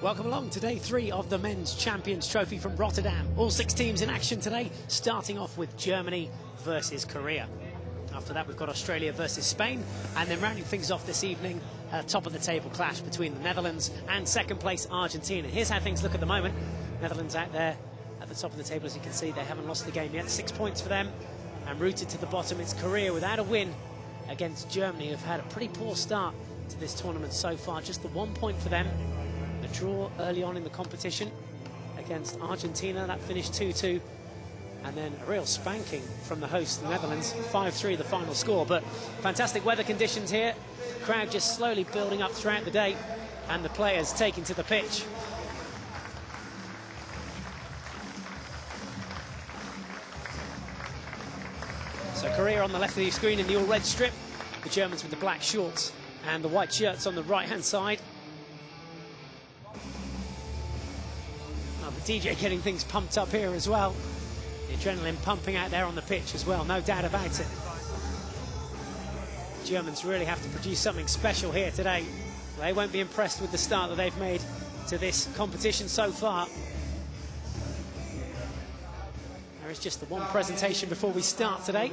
Welcome along to day 3 of the Men's Champions Trophy from Rotterdam. All 6 teams in action today, starting off with Germany versus Korea. After that, we've got Australia versus Spain, and then rounding things off this evening, a top of the table clash between the Netherlands and second place Argentina. Here's how things look at the moment. Netherlands out there at the top of the table, as you can see, they haven't lost the game yet. 6 points for them, and rooted to the bottom, it's Korea without a win against Germany, who've had a pretty poor start to this tournament so far. Just the 1 point for them. A draw early on in the competition against Argentina, that finished 2-2, and then a real spanking from the host, the Netherlands, 5-3 the final score. But fantastic weather conditions here, crowd just slowly building up throughout the day, and the players taking to the pitch. So Korea on the left of the screen in the all-red strip, the Germans with the black shorts and the white shirts on the right-hand side. Now the DJ getting things pumped up here as well. The adrenaline pumping out there on the pitch as well, no doubt about it. The Germans really have to produce something special here today. They won't be impressed with the start that they've made to this competition so far. There is just the one presentation before we start today.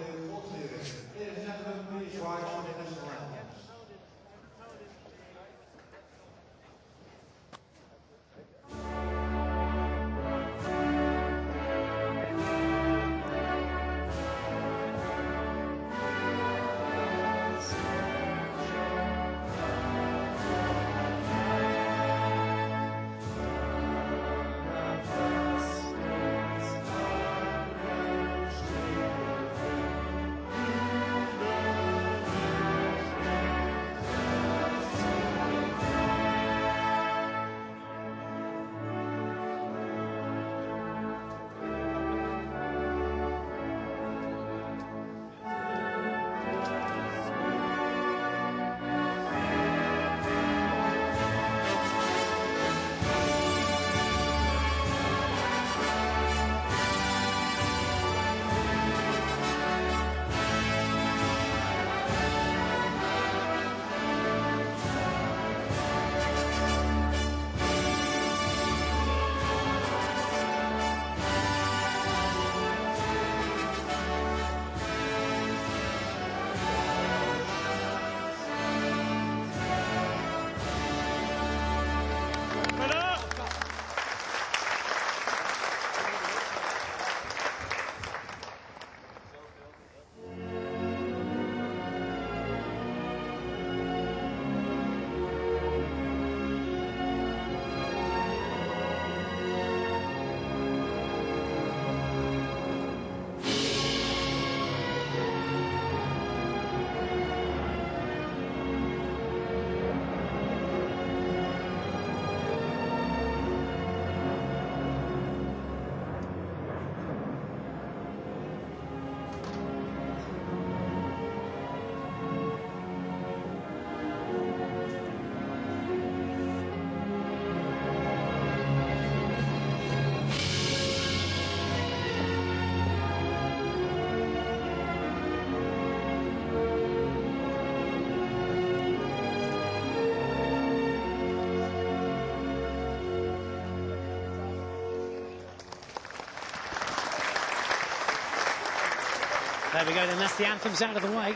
There we go then, that's the anthems out of the way.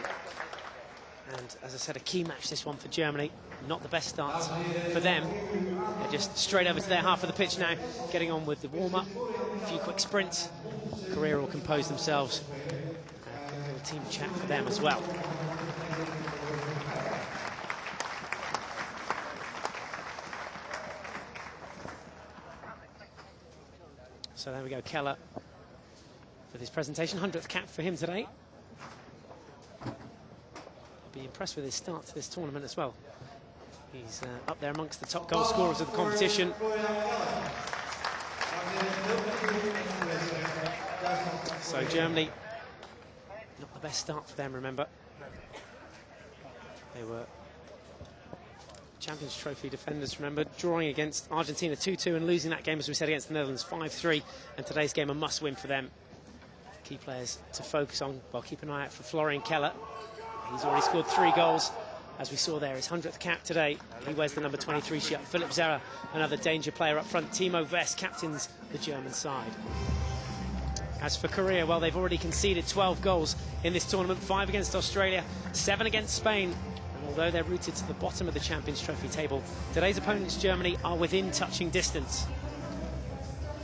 And as I said, a key match this one for Germany. Not the best start for them. They're just straight over to their half of the pitch now, getting on with the warm-up. A few quick sprints. Korea will compose themselves. A little team chat for them as well. So there we go, Keller with his presentation, 100th cap for him today. I'll be impressed with his start to this tournament as well. He's up there amongst the top goal scorers of the competition. So Germany, not the best start for them, remember. They were Champions Trophy defenders, remember, drawing against Argentina 2-2 and losing that game, as we said, against the Netherlands 5-3. And today's game a must-win for them. Key players to focus on. Well, keep an eye out for Florian Keller. He's already scored 3 goals as we saw there, his 100th cap today. He wears the number 23 shirt. Philipp Zerrer, another danger player up front. Timo West captains the German side. As for Korea, well, they've already conceded 12 goals in this tournament, 5 against Australia, 7 against Spain. And although they're rooted to the bottom of the Champions Trophy table, today's opponents, Germany, are within touching distance.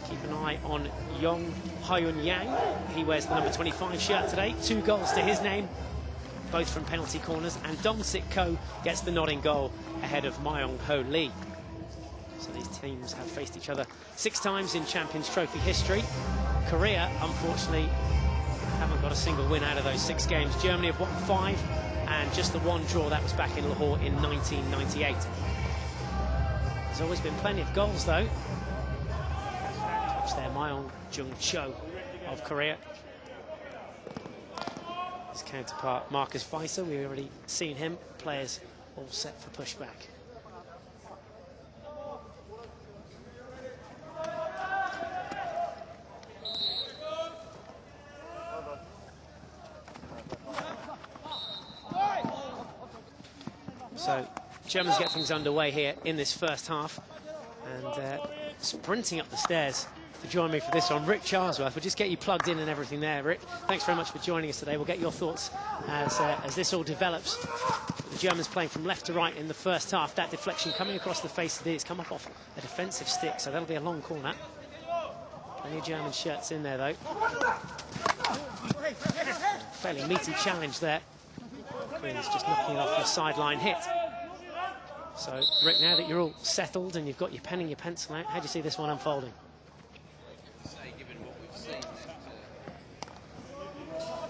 Keep an eye on Yong Hyun Yang. He wears the number 25 shirt today. 2 goals to his name, both from penalty corners. And Dong Sik Ko gets the nodding goal ahead of Myung Ho Lee. So these teams have faced each other 6 times in Champions Trophy history. Korea, unfortunately, haven't got a single win out of those 6 games. Germany have won 5, and just the 1 draw. That was back in Lahore in 1998. There's always been plenty of goals, though. That's there, Myung Jung Cho of Korea. His counterpart, Marcus Weiser, we've already seen him. Players all set for pushback. So Germans get things underway here in this first half, and sprinting up the stairs to join me for this one, Rick Charlesworth. We'll just get you plugged in and everything there. Rick, thanks very much for joining us today. We'll get your thoughts as this all develops. The Germans playing from left to right in the first half. That deflection coming across the face of these, come up off a defensive stick, so that'll be a long corner. Plenty of German shirts in there, though. Fairly meaty challenge there. Queen's just knocking it off the sideline hit. So, Rick, now that you're all settled and you've got your pen and your pencil out, how do you see this one unfolding?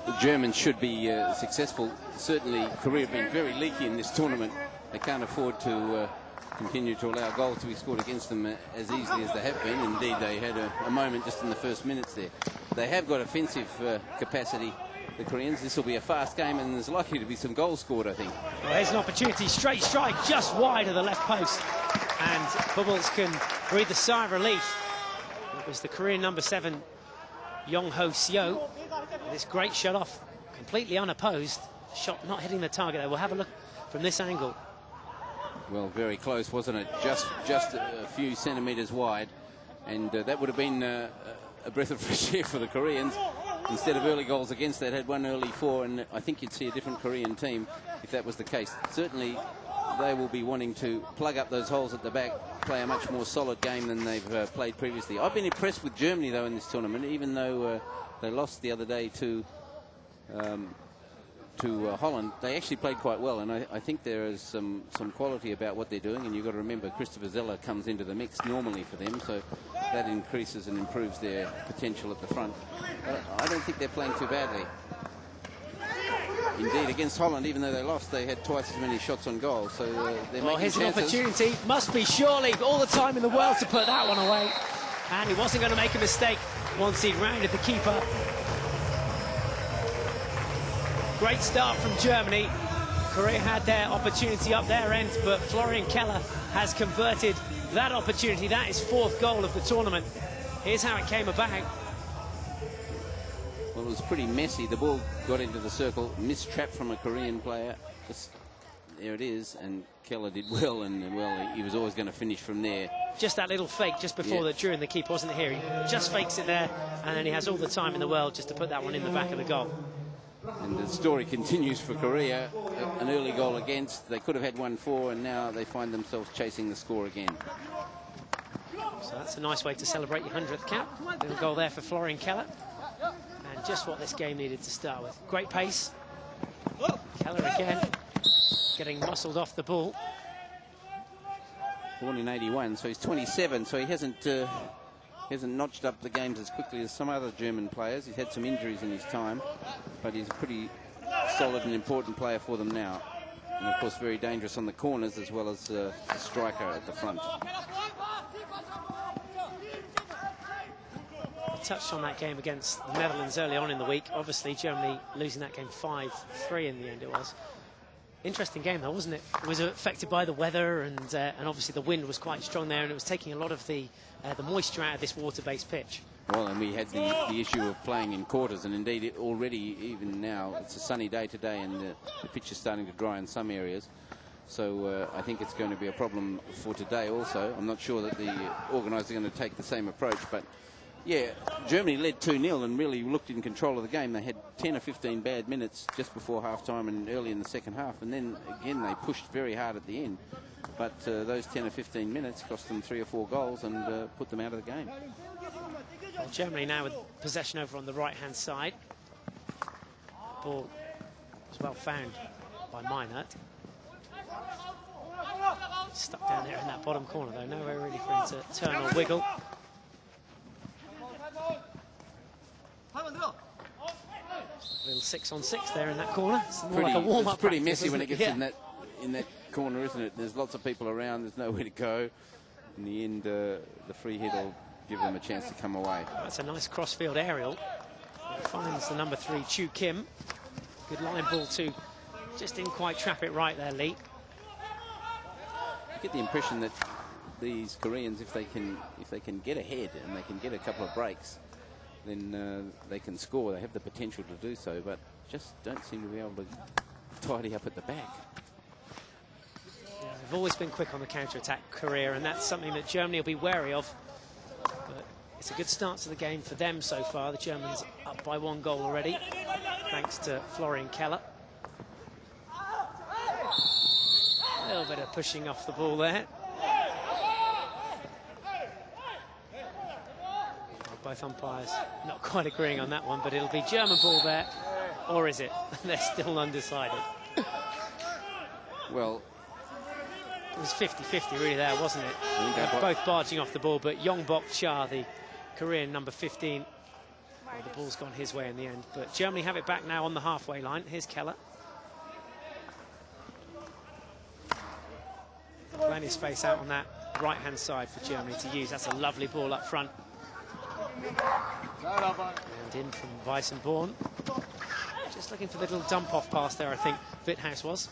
The Germans should be successful. Certainly, Korea have been very leaky in this tournament. They can't afford to continue to allow goals to be scored against them as easily as they have been. Indeed, they had a moment just in the first minutes there. They have got offensive capacity, the Koreans. This will be a fast game, and there's likely to be some goals scored, I think. Well, here's an opportunity. Straight strike just wide of the left post. And Bubbles can breathe a sigh of relief. It was the Korean number 7, Yong Ho Seo. This great shot off, completely unopposed. Shot not hitting the target there. We'll have a look from this angle. Well, very close, wasn't it? Just a few centimetres wide. And that would have been a breath of fresh air for the Koreans. Instead of early goals against, they'd had one early 4, and I think you'd see a different Korean team if that was the case. Certainly, they will be wanting to plug up those holes at the back, play a much more solid game than they've played previously. I've been impressed with Germany, though, in this tournament, even though they lost the other day to Holland. They actually played quite well, and I think there is some quality about what they're doing. And you've got to remember, Christopher Zeller comes into the mix normally for them, so that increases and improves their potential at the front. I don't think they're playing too badly. Indeed, against Holland, even though they lost, they had twice as many shots on goal. So they're making here's chances. An opportunity. Must be surely all the time in the world to put that one away. And he wasn't going to make a mistake once he'd rounded the keeper. Great start from Germany. Korea had their opportunity up their end, but Florian Keller has converted that opportunity. That is 4th goal of the tournament. Here's how it came about. Well, it was pretty messy. The ball got into the circle, mistrapped from a Korean player. Just there it is, and Keller did well, and well, he was always going to finish from there. Just that little fake just before the during the keeper wasn't here. He just fakes it there, and then he has all the time in the world just to put that one in the back of the goal. And the story continues for Korea. An early goal against. They could have had 1-4, and now they find themselves chasing the score again. So that's a nice way to celebrate your 100th cap. Little goal there for Florian Keller. And just what this game needed to start with. Great pace. Keller again, getting muscled off the ball. Born in 81, so he's 27, so he hasn't notched up the games as quickly as some other German players. He's had some injuries in his time, but he's a pretty solid and important player for them now. And of course, very dangerous on the corners as well as a striker at the front. I touched on that game against the Netherlands early on in the week. Obviously, Germany losing that game 5-3 in the end it was. Interesting game though, wasn't it? It was affected by the weather, and obviously the wind was quite strong there, and it was taking a lot of the moisture out of this water-based pitch. Well, and we had the issue of playing in quarters, and indeed already, even now, it's a sunny day today, and the pitch is starting to dry in some areas. So I think it's going to be a problem for today also. I'm not sure that the organisers are going to take the same approach, but yeah, Germany led 2-0 and really looked in control of the game. They had 10 or 15 bad minutes just before half-time and early in the second half, and then again they pushed very hard at the end. But those 10 or 15 minutes cost them 3 or 4 goals and put them out of the game. Well, Germany now with possession over on the right-hand side. Ball was well found by Meinert. Stuck down there in that bottom corner, though. Nowhere really for him to turn or wiggle. Little 6-on-6 there in that corner. It's more like a warm-up. It's pretty messy when it gets in that corner, isn't it? There's lots of people around. There's nowhere to go. In the end, the free hit will give them a chance to come away. That's a nice cross-field aerial. It finds the number 3, Chu Kim. Good line ball too. Just didn't quite trap it right there, Lee. I get the impression that these Koreans, if they can get ahead and they can get a couple of breaks, then they can score. They have the potential to do so, but just don't seem to be able to tidy up at the back. Yeah, they've always been quick on the counter-attack, Korea, and that's something that Germany will be wary of. But it's a good start to the game for them so far. The Germans up by 1 goal already, thanks to Florian Keller. A little bit of pushing off the ball there. Both umpires not quite agreeing on that one, but it'll be German ball there, or is it? They're still undecided. Well, it was 50-50 really there, wasn't it? They're both barging off the ball, but Yongbok Cha, the Korean number 15, well, the ball's gone his way in the end. But Germany have it back now on the halfway line. Here's Keller. Plenty of space out on that right-hand side for Germany to use. That's a lovely ball up front. And in from Weissenborn. Just looking for the little dump-off pass there, I think Witthaus was.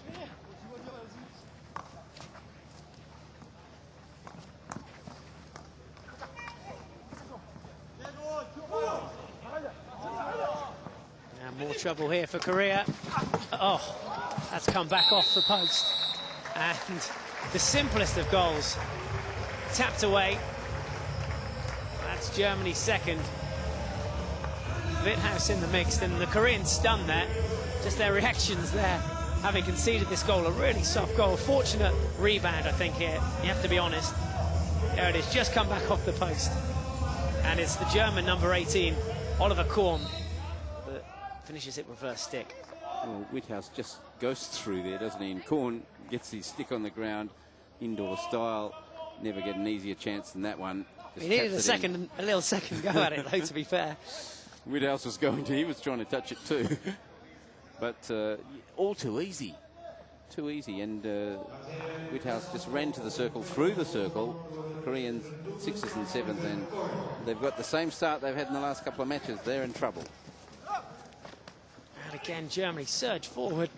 Now more trouble here for Korea. Oh, that's come back off the post. And the simplest of goals, tapped away. That's Germany's second. Witthaus in the mix, and the Koreans stunned there. Just their reactions there, having conceded this goal, a really soft goal. Fortunate rebound, I think, here. You have to be honest. There it is, just come back off the post. And it's the German number 18, Oliver Korn, that finishes it reverse stick. Well, Witthaus just goes through there, doesn't he? And Korn gets his stick on the ground, indoor style. Never get an easier chance than that one. He needed a little second go at it, though, to be fair. Witthaus was he was trying to touch it too. But all too easy. Too easy. And Witthaus just ran to the circle, through the circle. Koreans 6th and 7th, and they've got the same start they've had in the last couple of matches. They're in trouble. And again, Germany surge forward.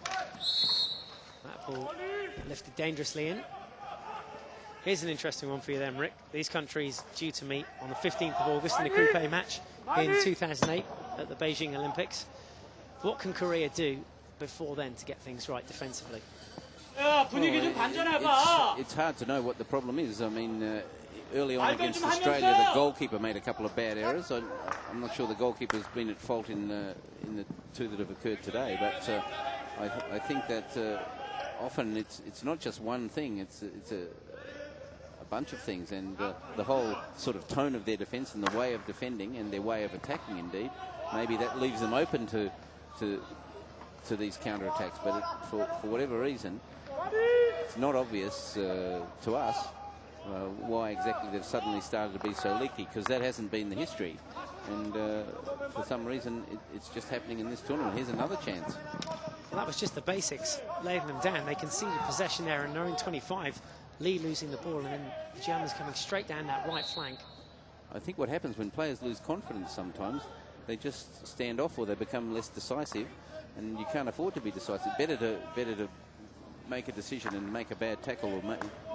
That ball lifted dangerously in. Here's an interesting one for you then, Rick. These countries due to meet on the 15th of August in the Group A match in 2008 at the Beijing Olympics. What can Korea do before then to get things right defensively? Well, it's hard to know what the problem is. I mean, early on against Australia, the goalkeeper made a couple of bad errors. I'm not sure the goalkeeper's been at fault in the 2 that have occurred today, but I think that often it's not just one thing. It's a bunch of things, and the whole sort of tone of their defence and the way of defending and their way of attacking, indeed, maybe that leaves them open to these counter-attacks. But for whatever reason, it's not obvious to us why exactly they've suddenly started to be so leaky, because that hasn't been the history. And for some reason, it's just happening in this tournament. Here's another chance. Well, that was just the basics, laying them down. They conceded possession there in their own 25. Lee losing the ball, and then the Germans coming straight down that right flank. I think what happens when players lose confidence sometimes, they just stand off or they become less decisive, and you can't afford to be decisive. Better to make a decision and make a bad tackle or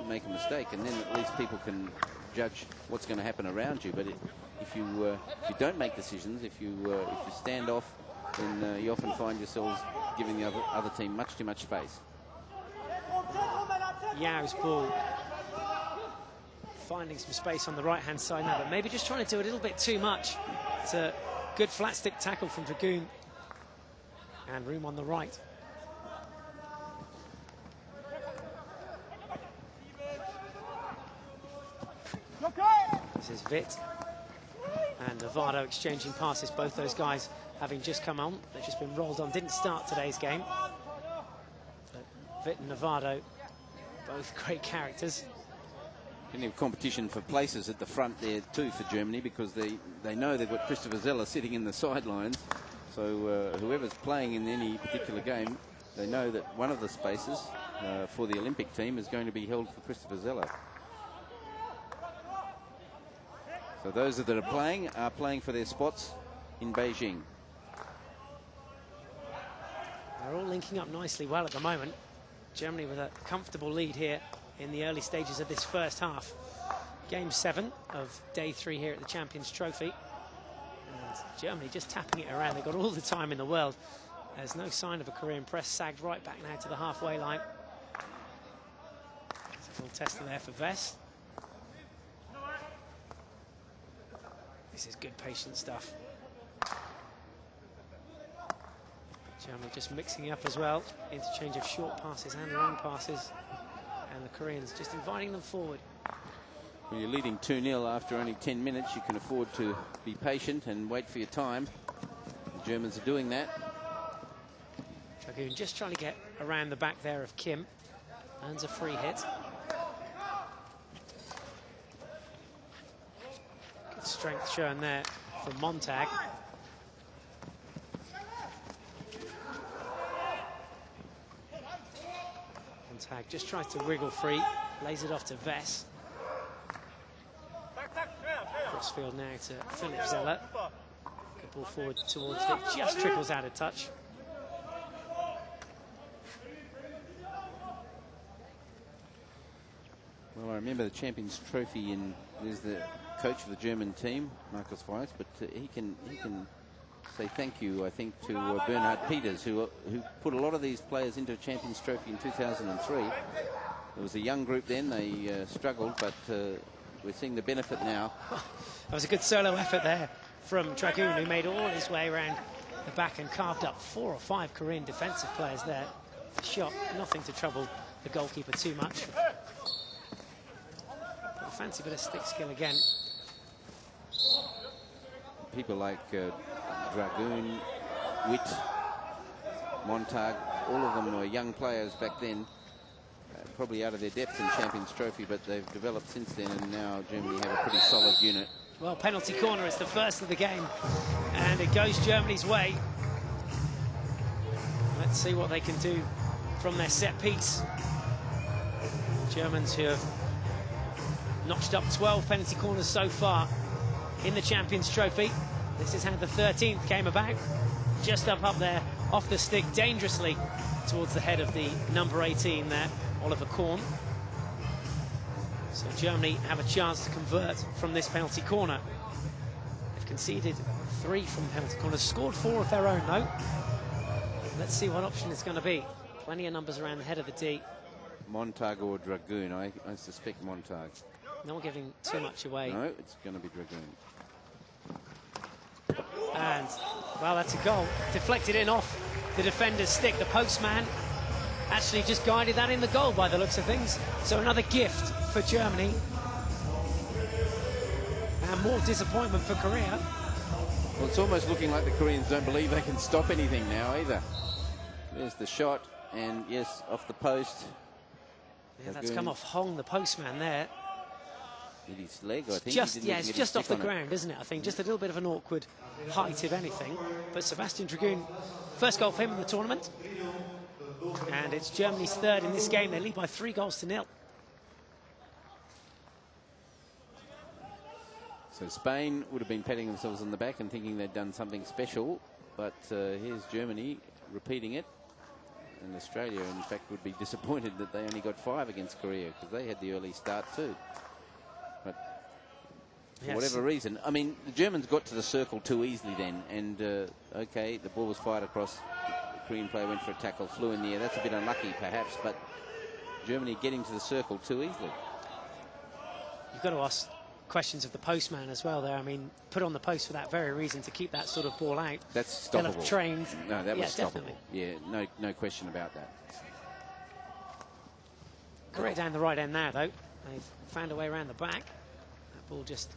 make a mistake, and then at least people can judge what's going to happen around you. But if you don't make decisions, if you stand off, then you often find yourselves giving the other team much too much space. Yao's ball. Finding some space on the right-hand side now, but maybe just trying to do a little bit too much. It's a good flat stick tackle from Dragoon. And room on the right. This is Witt and Novato exchanging passes. Both those guys having just come on. They've just been rolled on. Didn't start today's game. But Witt and Novato, both great characters. Plenty of competition for places at the front there too for Germany, because they know they've got Christopher Zeller sitting in the sidelines. So whoever's playing in any particular game, they know that one of the spaces for the Olympic team is going to be held for Christopher Zeller. So those that are playing for their spots in Beijing. They're all linking up nicely well at the moment. Germany with a comfortable lead here in the early stages of this first half. Game 7 of day 3 here at the Champions Trophy. And Germany just tapping it around. They've got all the time in the world. There's no sign of a Korean press. Sagged right back now to the halfway line. It's a full tester there for Vest. This is good patient stuff. Germany just mixing it up as well. Interchange of short passes and long passes. And the Koreans just inviting them forward. When you're leading 2-0 after only 10 minutes, you can afford to be patient and wait for your time. The Germans are doing that. Dragoon just trying to get around the back there of Kim. Earns a free hit. Good strength shown there from Montag. Montag just tries to wriggle free, lays it off to Vess. Crossfield now to Philip Zeller. Good ball forward towards it, just trickles out of touch. Well, I remember the Champions Trophy, and there's the coach of the German team, Markus Weiss, but he can say thank you, I think, to Bernhard Peters, who put a lot of these players into a Champions Trophy in 2003. There was a young group then, they struggled, but we're seeing the benefit now. That was a good solo effort there from Dragoon, who made all his way around the back and carved up 4 or 5 Korean defensive players there. The shot, nothing to trouble the goalkeeper too much. But a fancy bit of stick skill again. People like Dragoon, Witt, Montag, all of them were young players back then, probably out of their depth in Champions Trophy, but they've developed since then, and now Germany have a pretty solid unit. Well, penalty corner is the first of the game, and it goes Germany's way. Let's see what they can do from their set piece. Germans who have notched up 12 penalty corners so far in the Champions Trophy. This is how the 13th came about. Just up there, off the stick, dangerously towards the head of the number 18 there, Oliver Korn. So Germany have a chance to convert from this penalty corner. They've conceded 3 from penalty corners, scored 4 of their own though. Let's see what option it's going to be. Plenty of numbers around the head of the D. Montag or Dragoon? I suspect Montag. Not giving too much away. No, it's going to be Dragoon. And, well, that's a goal. Deflected in off the defender's stick. The postman actually just guided that in the goal by the looks of things. So another gift for Germany. And more disappointment for Korea. Well, it's almost looking like the Koreans don't believe they can stop anything now either. There's the shot, and yes, off the post. Yeah, that's come off Hong, the postman there. With his leg, I think. It's just off the ground, isn't it? I think just a little bit of an awkward height, if anything. But Sebastian Dragoon, first goal for him in the tournament. And it's Germany's 3rd in this game. They lead by 3-0. So Spain would have been patting themselves on the back and thinking they'd done something special. But here's Germany repeating it. And Australia, in fact, would be disappointed that they only got 5 against Korea, because they had the early start too. But for whatever reason. I mean, the Germans got to the circle too easily then, and okay, the ball was fired across. The Korean player went for a tackle, flew in the air. That's a bit unlucky, perhaps, but Germany getting to the circle too easily. You've got to ask questions of the postman as well there. I mean, put on the post for that very reason, to keep that sort of ball out. That's stoppable. They'll have trained. No, that was stoppable. Definitely. Yeah, no question about that. Correct down the right end now, though. They've found a way around the back. That ball just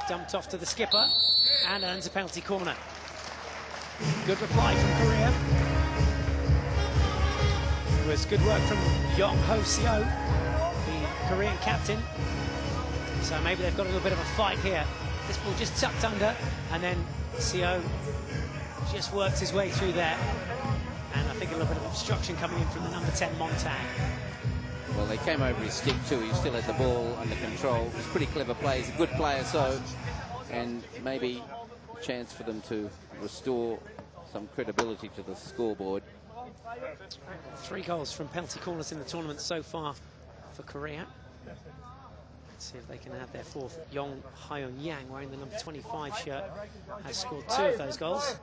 dumped off to the skipper and earns a penalty corner. Good reply from Korea. It was good work from Yong Ho Seo, the Korean captain. So maybe they've got a little bit of a fight here. This ball just tucked under, and then Seo just works his way through there. And I think a little bit of obstruction coming in from the number 10, Montag. Well, they came over his stick too. He still had the ball under control. It was pretty clever play. He's a good player, so, and maybe a chance for them to restore some credibility to the scoreboard. 3 goals from penalty corners in the tournament so far for Korea. Let's see if they can add their 4th. Yong Hyun Yang, wearing the number 25 shirt, has scored 2 of those goals.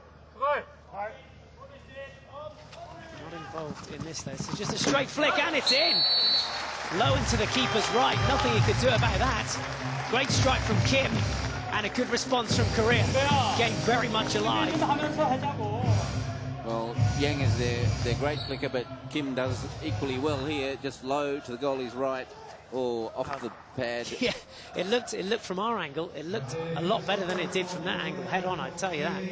Not involved in this, though. So just a straight flick, and it's in. Low into the keeper's right. Nothing he could do about that. Great strike from Kim, and a good response from Korea. Getting very much alive. Well, Yang is their great flicker, but Kim does equally well here. Just low to the goalie's right, or off the pad. Yeah, it looked from our angle, it looked a lot better than it did from that angle. Head on, I'd tell you that.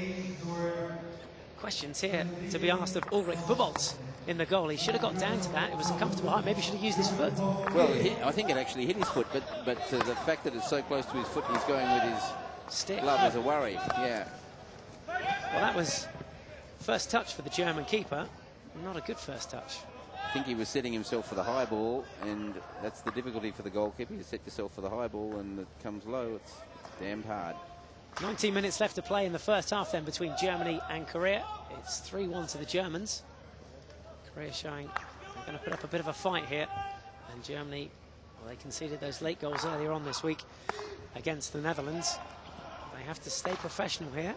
Questions here to be asked of Ulrich Bubolz in the goal. He should have got down to that. It was a comfortable height. Maybe he should have used his foot. Well, I think it actually hit his foot, but the fact that it's so close to his foot and he's going with his stick glove is a worry. Yeah. Well, that was first touch for the German keeper. Not a good first touch. I think he was setting himself for the high ball, and that's the difficulty for the goalkeeper. You set yourself for the high ball and it comes low. It's damned hard. 19 minutes left to play in the first half then between Germany and Korea. It's 3-1 to the Germans. Korea showing they're going to put up a bit of a fight here. And Germany, well, they conceded those late goals earlier on this week against the Netherlands. They have to stay professional here.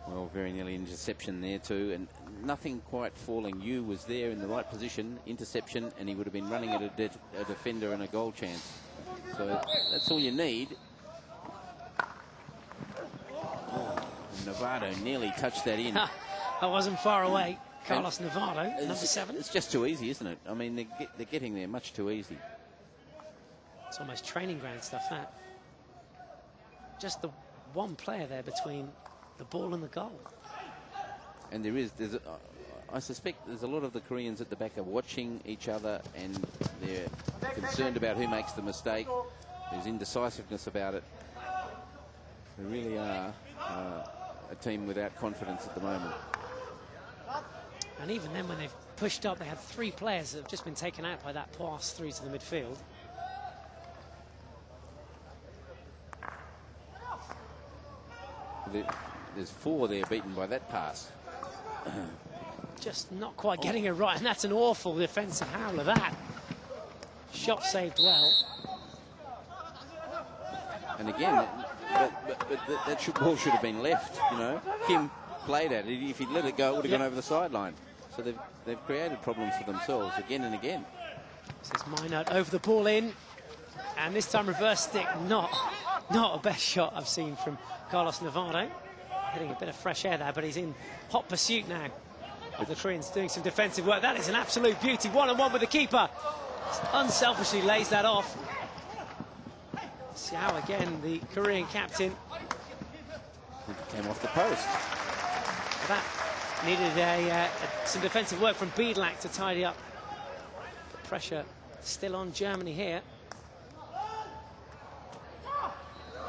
Well, very nearly interception there too, and nothing quite falling. Yu was there in the right position, interception, and he would have been running at a defender and a goal chance. So that's all you need. Oh, Navarro nearly touched that in. That wasn't far away. Carlos Navarro, number 7. It's just too easy, isn't it? I mean, they're getting there much too easy. It's almost training ground stuff, that. Just the one player there between the ball and the goal. And I suspect there's a lot of the Koreans at the back are watching each other, and they're concerned about who makes the mistake. There's indecisiveness about it. They really are a team without confidence at the moment. And even then, when they've pushed up, they had 3 players that have just been taken out by that pass through to the midfield. There's 4 there beaten by that pass. Just not quite getting it right, and that's an awful defensive howler, that. Shot saved well. And again, that ball should have been left, you know. Kim played at it. If he'd let it go, it would have gone over the sideline. So they've created problems for themselves again and again. This is Minot over the ball in, and this time reverse stick. Not a best shot I've seen from Carlos Navarro. Hitting a bit of fresh air there, but he's in hot pursuit now. The Koreans doing some defensive work. That is an absolute beauty. 1-on-1 with the keeper. Unselfishly lays that off. Xiao again, the Korean captain. It came off the post. That needed some defensive work from Biedlak to tidy up. The pressure still on Germany here.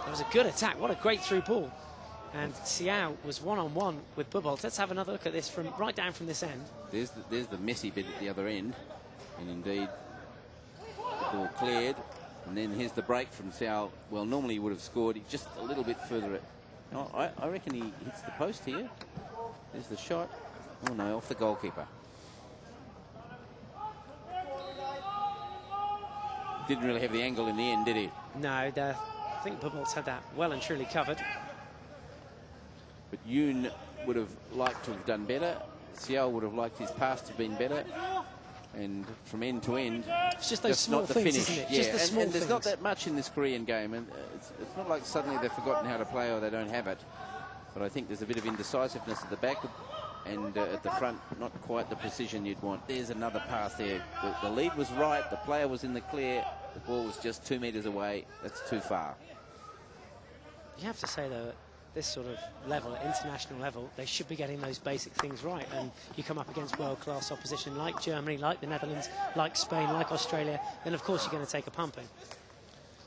It was a good attack. What a great through ball. And Xiao was 1-on-1 with Bubolz. Let's have another look at this from right down from this end. There's the messy bit at the other end. And indeed, the ball cleared. And then here's the break from Xiao. Well, normally he would have scored. He's just a little bit further. No, I reckon he hits the post here. There's the shot. Oh, no, off the goalkeeper. didn't really have the angle in the end, did he? No, I think Bubbles had that well and truly covered. But Yoon would have liked to have done better. Seow would have liked his pass to have been better. And from end to end, it's just those small not the things, finish. isn't it? Yeah, Just the small and there's things. not that much in this Korean game, and it's not like suddenly they've forgotten how to play or they don't have it. But I think there's a bit of indecisiveness at the back and at the front, not quite the precision you'd want. There's another pass there. The lead was right, the player was in the clear, the ball was just 2 metres away. That's too far. You have to say, though, at this sort of level, at international level, they should be getting those basic things right. And you come up against world-class opposition like Germany, like the Netherlands, like Spain, like Australia, then of course you're going to take a pumping.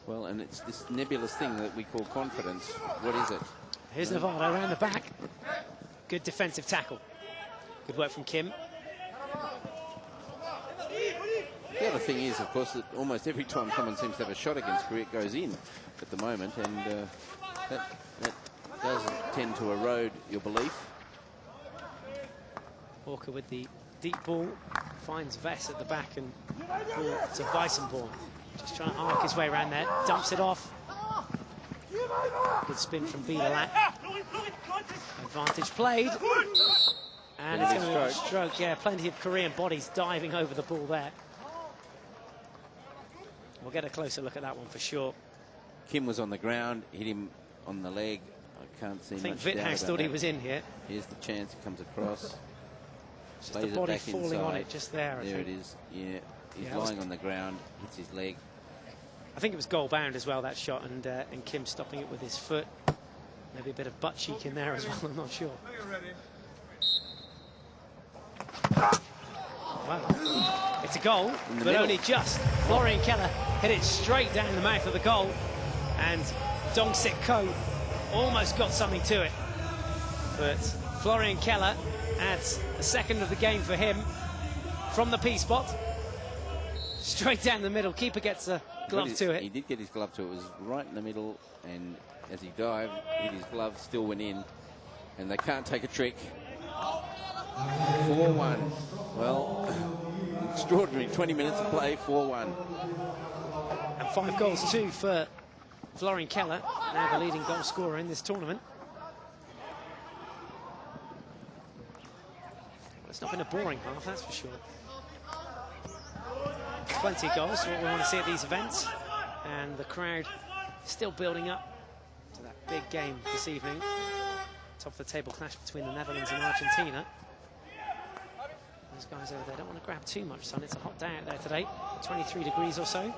Well, and it's this nebulous thing that we call confidence. What is it? Here's Navarro around the back. Good defensive tackle. Good work from Kim. The other thing is, of course, that almost every time someone seems to have a shot against Korea, it goes in at the moment, and that does tend to erode your belief. Walker with the deep ball, finds Vess at the back, and ball to Weissenborn. Just trying to arc his way around there, dumps it off. Good spin from Biedelat. Advantage played. And it's going to be a stroke. Yeah, plenty of Korean bodies diving over the ball there. We'll get a closer look at that one for sure. Kim was on the ground, hit him on the leg. I can't see much. I think Vithouse thought he was in here. Here's the chance, it comes across. Just the body falling on it just there, I think. There it is, yeah. He's lying on the ground, hits his leg. I think it was goal bound as well, that shot, and Kim stopping it with his foot. Maybe a bit of butt cheek in there as well, I'm not sure. Wow. It's a goal, but middle. Only just. Florian Keller hit it straight down the mouth of the goal, and Dong-Sik Ko almost got something to it. But Florian Keller adds a second of the game for him from the P spot. Straight down the middle, keeper gets a glove to it. He did get his glove to it. It was right in the middle, and as he dived, hit his glove, still went in. And they can't take a trick. 4-1. Well, extraordinary 20 minutes of play, 4-1. And 5 goals too for Florian Keller, now the leading goal scorer in this tournament. Well, it's not been a boring half, that's for sure. Plenty of goals, what we want to see at these events. And the crowd still building up to that big game this evening. Top of the table clash between the Netherlands and Argentina. Those guys over there don't want to grab too much sun. It's a hot day out there today, 23 degrees or so.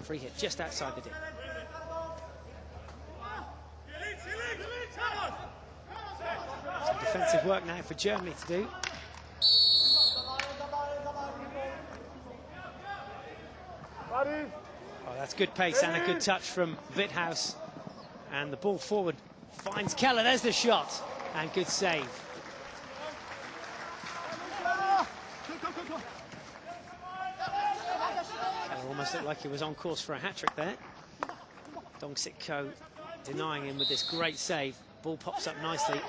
Free hit just outside the dip. Some defensive work now for Germany to do. Oh, that's good pace and a good touch from Vithouse. And the ball forward finds Keller. There's the shot. And good save. Keller almost looked like he was on course for a hat-trick there. Dong-Sik Ko denying him with this great save. Ball pops up nicely.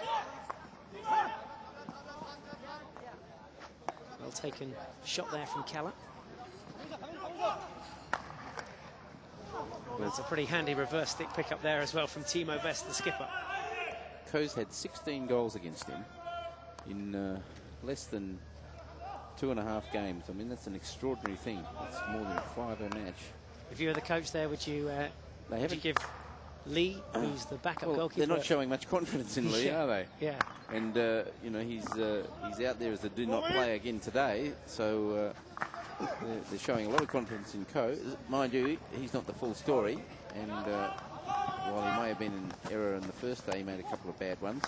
Well taken shot there from Keller. Well, it's a pretty handy reverse stick pick up there as well from Timo Vest, the skipper. Ko's had 16 goals against him in less than 2.5 games. I mean, that's an extraordinary thing. It's more than 5 a match. If you were the coach there, would you give Lee, who's the backup goalkeeper? They're not showing much confidence in Lee, are they? Yeah. And you know, he's out there as a do not play again today, so they're showing a lot of confidence in Ko. Mind you, he's not the full story, and while he may have been an error in the first day, he made a couple of bad ones.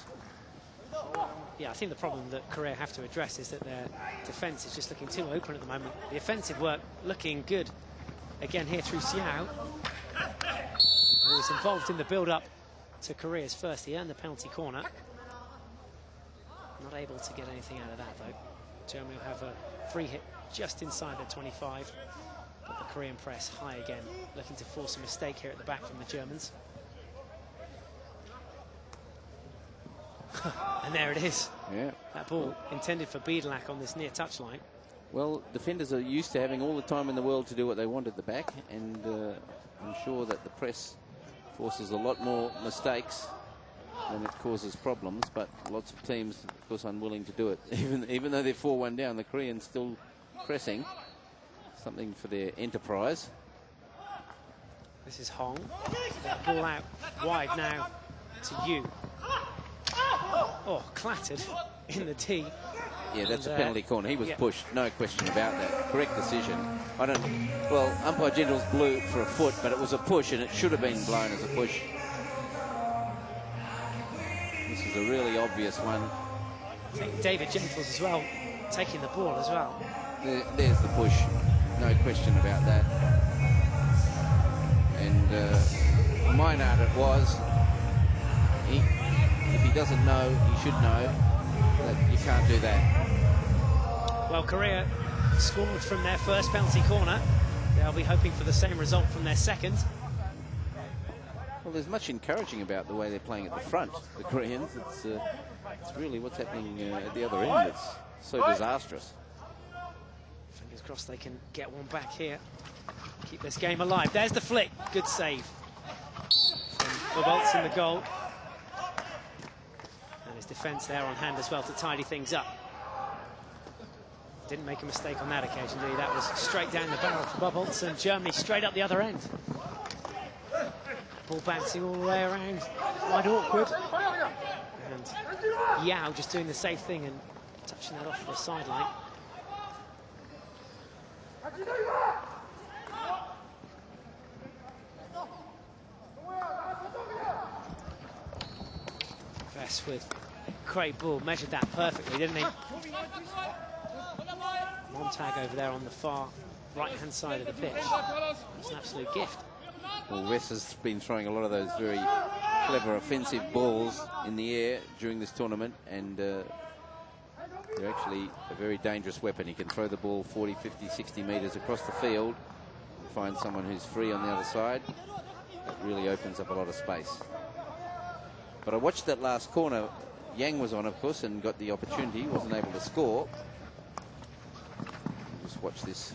Yeah, I think the problem that Korea have to address is that their defence is just looking too open at the moment. The offensive work looking good again here through Seow, who was involved in the build-up to Korea's first. He earned the penalty corner. Not able to get anything out of that, though. Germany will have a free hit just inside the 25. But the Korean press high again, looking to force a mistake here at the back from the Germans. And there it is. Yeah. That ball intended for Biedlak on this near touchline. Well, defenders are used to having all the time in the world to do what they want at the back, and I'm sure that the press forces a lot more mistakes than it causes problems, but lots of teams, of course, unwilling to do it. Even though they're 4-1 down, the Koreans still pressing. Something for their enterprise. This is Hong. Ball out wide now to Yu. Oh, clattered in the tee. Yeah, that's a penalty corner. He was pushed, no question about that. Correct decision. Well, umpire Gentles blew for a foot, but it was a push, and it should have been blown as a push. This is a really obvious one. I think David Gentles as well, taking the ball as well. There's the push, no question about that. And Minard it was. If he doesn't know, he should know that you can't do that. Well, Korea scored from their first penalty corner. They'll be hoping for the same result from their second. Well, there's much encouraging about the way they're playing at the front, the Koreans. It's really what's happening at the other end that's so disastrous. Fingers crossed they can get one back here. Keep this game alive. There's the flick. Good save from Bolts in the goal. And his defence there on hand as well to tidy things up. Didn't make a mistake on that occasion, did he? That was straight down the barrel for Bubbles, and Germany straight up the other end. Ball bouncing all the way around. Quite awkward. And Yao just doing the safe thing and touching that off the sideline. Vest with Craig Bull measured that perfectly, didn't he? Montag over there on the far right-hand side of the pitch. It's an absolute gift. Well, Wes has been throwing a lot of those very clever offensive balls in the air during this tournament, and they're actually a very dangerous weapon. He can throw the ball 40, 50, 60 metres across the field and find someone who's free on the other side. That really opens up a lot of space. But I watched that last corner. Yang was on, of course, and got the opportunity. He wasn't able to score. Just watch this.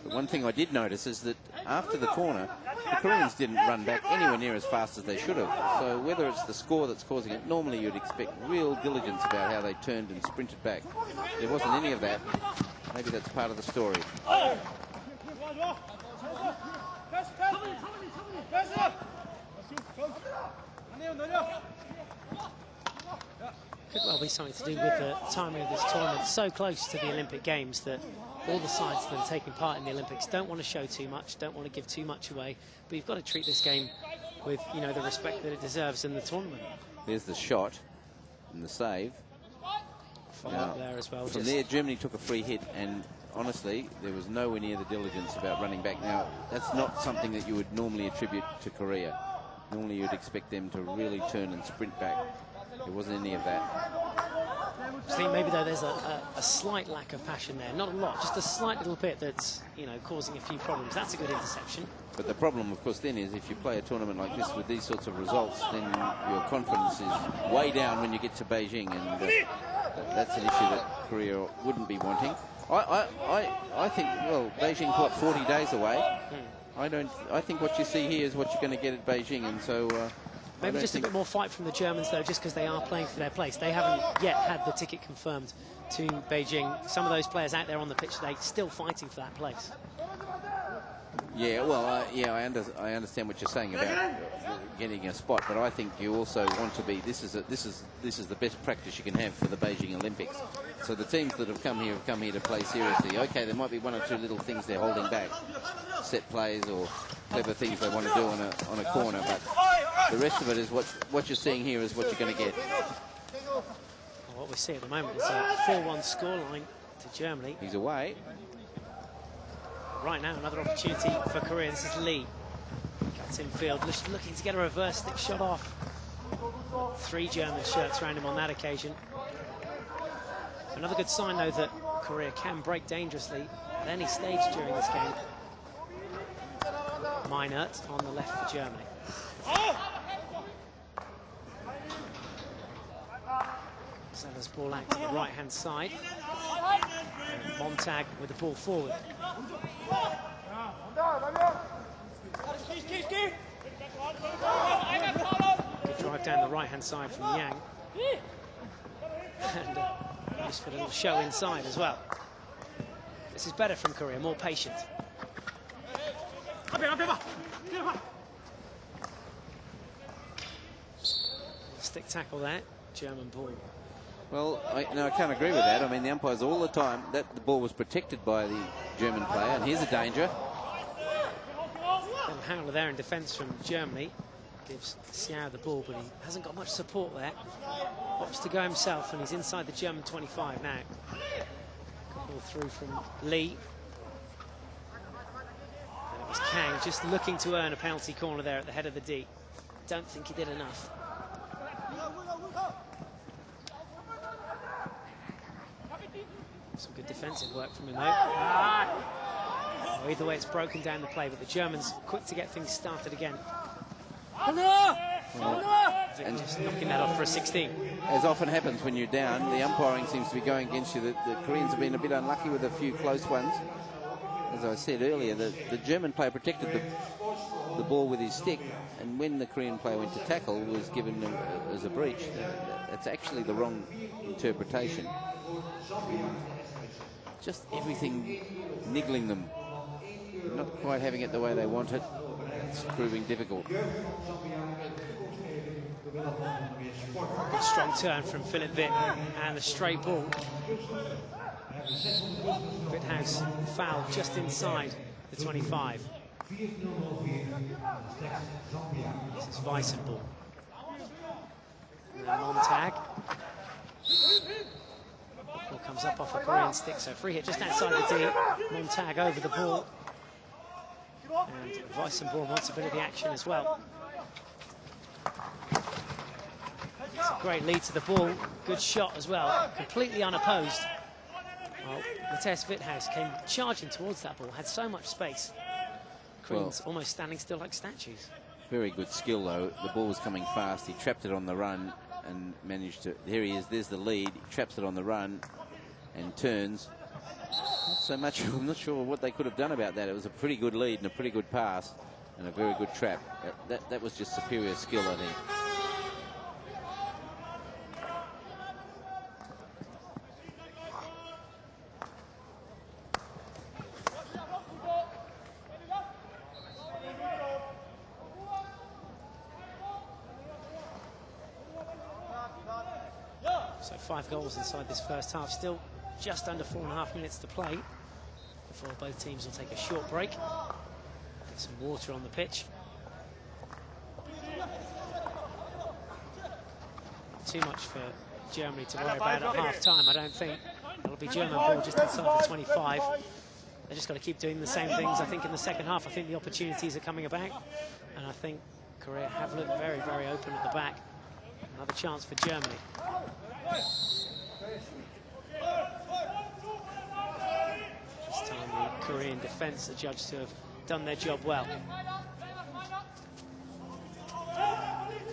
But one thing I did notice is that after the corner, the Koreans didn't run back anywhere near as fast as they should have. So whether it's the score that's causing it, normally you'd expect real diligence about how they turned and sprinted back. There wasn't any of that. Maybe that's part of the story. Could well be something to do with the timing of this tournament. So close to the Olympic Games that all the sides that are taking part in the Olympics don't want to show too much, don't want to give too much away. But you've got to treat this game with, you know, the respect that it deserves in the tournament. There's the shot and the save. Follow up there as well. From there, Germany took a free hit, and honestly, there was nowhere near the diligence about running back. Now, that's not something that you would normally attribute to Korea. Normally, you'd expect them to really turn and sprint back. There wasn't any of that. I think maybe, though, there's a slight lack of passion there. Not a lot, just a slight little bit that's, you know, causing a few problems. That's a good interception. But the problem, of course, then is if you play a tournament like this with these sorts of results, then your confidence is way down when you get to Beijing, and that's an issue that Korea wouldn't be wanting. I think, well, Beijing's what, 40 days away. I think what you see here is what you're going to get at Beijing, and so maybe just a bit more fight from the Germans, though, just because they are playing for their place. They haven't yet had the ticket confirmed to Beijing. Some of those players out there on the pitch today still fighting for that place. Yeah, well, yeah, I understand what you're saying about getting a spot, but I think you also want to be. This is the best practice you can have for the Beijing Olympics. So the teams that have come here to play seriously. Okay, there might be one or two little things they're holding back, set plays or clever things they want to do on a corner, but the rest of it is what you're seeing here is what you're going to get. Well, what we see at the moment is a 4-1 scoreline to Germany. He's away. Right now, another opportunity for Korea. This is Lee. Cuts in field, looking to get a reverse stick shot off. 3 German shirts around him on that occasion. Another good sign, though, that Korea can break dangerously at any stage during this game. Meinert on the left for Germany. Zeller's ball out to the right-hand side. And Montag with the ball forward. Good drive down the right-hand side from Yang. And just for a little show inside as well. This is better from Korea, more patient. Stick tackle there, German ball. Well, I can't agree with that. I mean, the umpires all the time, that the ball was protected by the German player, and here's a danger. Little howler there in defence from Germany. Gives Xiao the ball, but he hasn't got much support there. Opts to go himself, and he's inside the German 25 now. Good ball through from Lee. And it was Kang just looking to earn a penalty corner there at the head of the D. Don't think he did enough. Some good defensive work from him, though. Well, either way, it's broken down the play, but the Germans quick to get things started again. And just knocking that off for a 16. As often happens when you're down, the umpiring seems to be going against you. The Koreans have been a bit unlucky with a few close ones. As I said earlier, the German player protected the ball with his stick, and when the Korean player went to tackle, was given as a breach. That's actually the wrong interpretation. Just everything niggling them, not quite having it the way they want it. It's proving difficult. Good strong turn from Philip Witt and a straight ball. Witthaus fouled just inside the 25. This is Weissen ball. And Montag. Ball comes up off a Korean stick, so free hit just outside the D. Montag over the ball. And Weissen ball wants a bit of the action as well. It's a great lead to the ball. Good shot as well, completely unopposed. Well, Matthias Witthaus came charging towards that ball, had so much space. Koreans almost standing still like statues. Very good skill, though. The ball was coming fast. He trapped it on the run and managed to... Here he is. There's the lead. He traps it on the run and turns. Not so much. I'm not sure what they could have done about that. It was a pretty good lead and a pretty good pass and a very good trap. That was just superior skill, I think. So 5 goals inside this first half. Still just under 4.5 minutes to play before both teams will take a short break. Get some water on the pitch. Not too much for Germany to worry about at half-time, I don't think. It'll be German ball just inside the 25. They've just got to keep doing the same things. I think in the second half, I think the opportunities are coming about. And I think Korea have looked very, very open at the back. Another chance for Germany. This time the Korean defence are judged to have done their job well.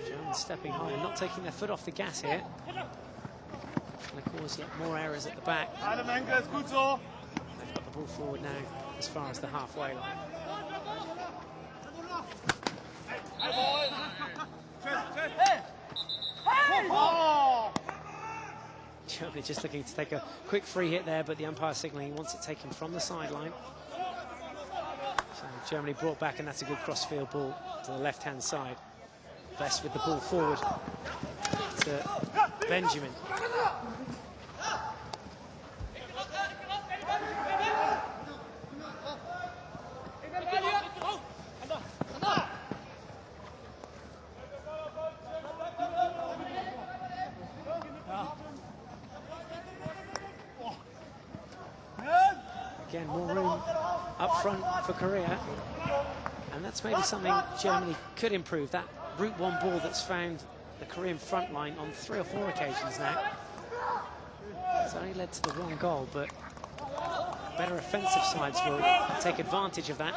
Germans stepping high and not taking their foot off the gas here. Going to cause yet more errors at the back. They've got the ball forward now as far as the halfway line. Germany just looking to take a quick free hit there, but the umpire signalling he wants it taken from the sideline. So Germany brought back, and that's a good cross-field ball to the left-hand side. Best with the ball forward to Benjamin. Again, more room up front for Korea, and that's maybe something Germany could improve. That route one ball that's found the Korean front line on 3 or 4 occasions now. It's only led to the wrong goal, but better offensive sides will take advantage of that.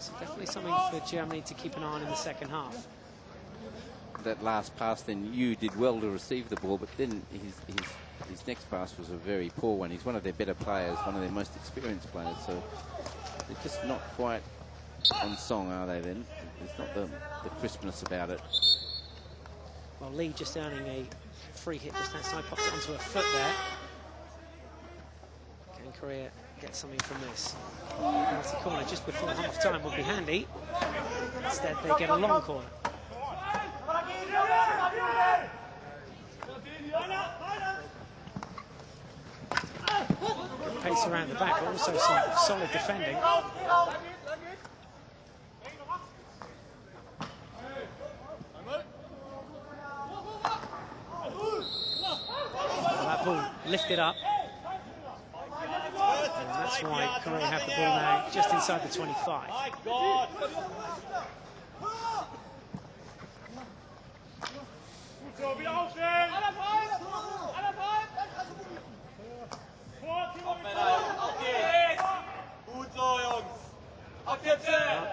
So definitely something for Germany to keep an eye on in the second half. That last pass, then you did well to receive the ball, but then his next pass was a very poor one. He's one of their better players, one of their most experienced players, so they're just not quite on song, are they then? There's not the crispness about it. Well, Lee just earning a free hit just outside, pops it onto her foot there. Can Korea get something from this? Penalty corner just before half-time would be handy. Instead, they get a long corner. Good pace around the back, but also some solid defending. That ball lifted up. And that's why Korea have the ball now just inside the 25. Well,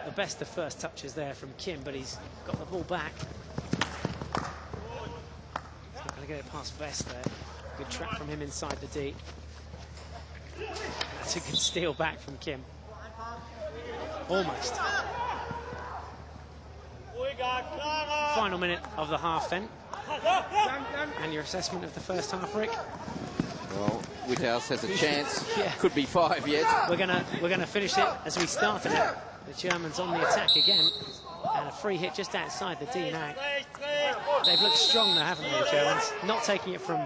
the best of first touches there from Kim, but he's got the ball back. He's not going to get it past Vest there. Good track from him inside the D. That's a good steal back from Kim. Almost. Final minute of the half then. And your assessment of the first half, Rick? Well, Whithouse has a chance. Yeah. Could be 5 yet. We're gonna finish it as we started it. The Germans on the attack again, and a free hit just outside the D now. They've looked strong now, haven't they, the Germans? Not taking it from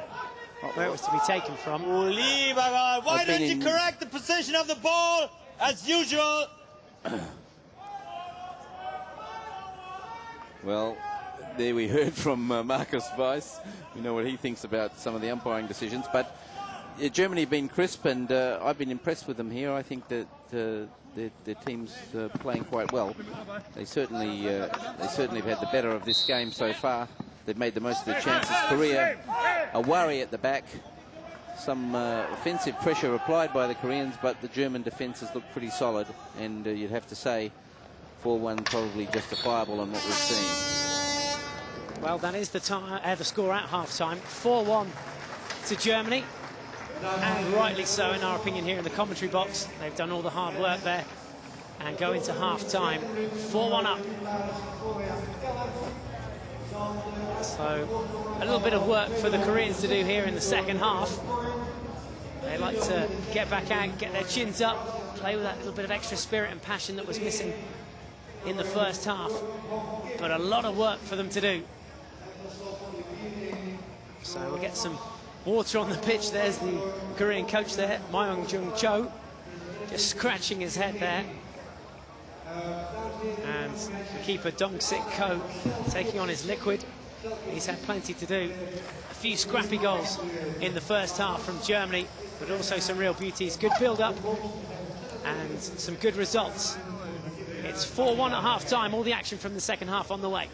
where it was to be taken from. Why don't you correct the position of the ball as usual? Well, there we heard from Marcus Weiss. We know what he thinks about some of the umpiring decisions. But Germany have been crisp, and I've been impressed with them here. I think that their team's playing quite well. They certainly have had the better of this game so far. They've made the most of their chances. Korea, a worry at the back. Some offensive pressure applied by the Koreans, but the German defences look pretty solid. And you'd have to say 4-1 probably justifiable on what we've seen. Well, that is the score at half-time. 4-1 to Germany. And rightly so, in our opinion, here in the commentary box. They've done all the hard work there. And go into half-time, 4-1 up. So, a little bit of work for the Koreans to do here in the second half. They like to get back out, get their chins up, play with that little bit of extra spirit and passion that was missing in the first half. But a lot of work for them to do. So we'll get some water on the pitch. There's the Korean coach there, Myung-Jung Cho, just scratching his head there. And the keeper, Dong-Sik Ko, taking on his liquid. He's had plenty to do. A few scrappy goals in the first half from Germany, but also some real beauties. Good build-up and some good results. It's 4-1 at half-time. All the action from the second half on the way.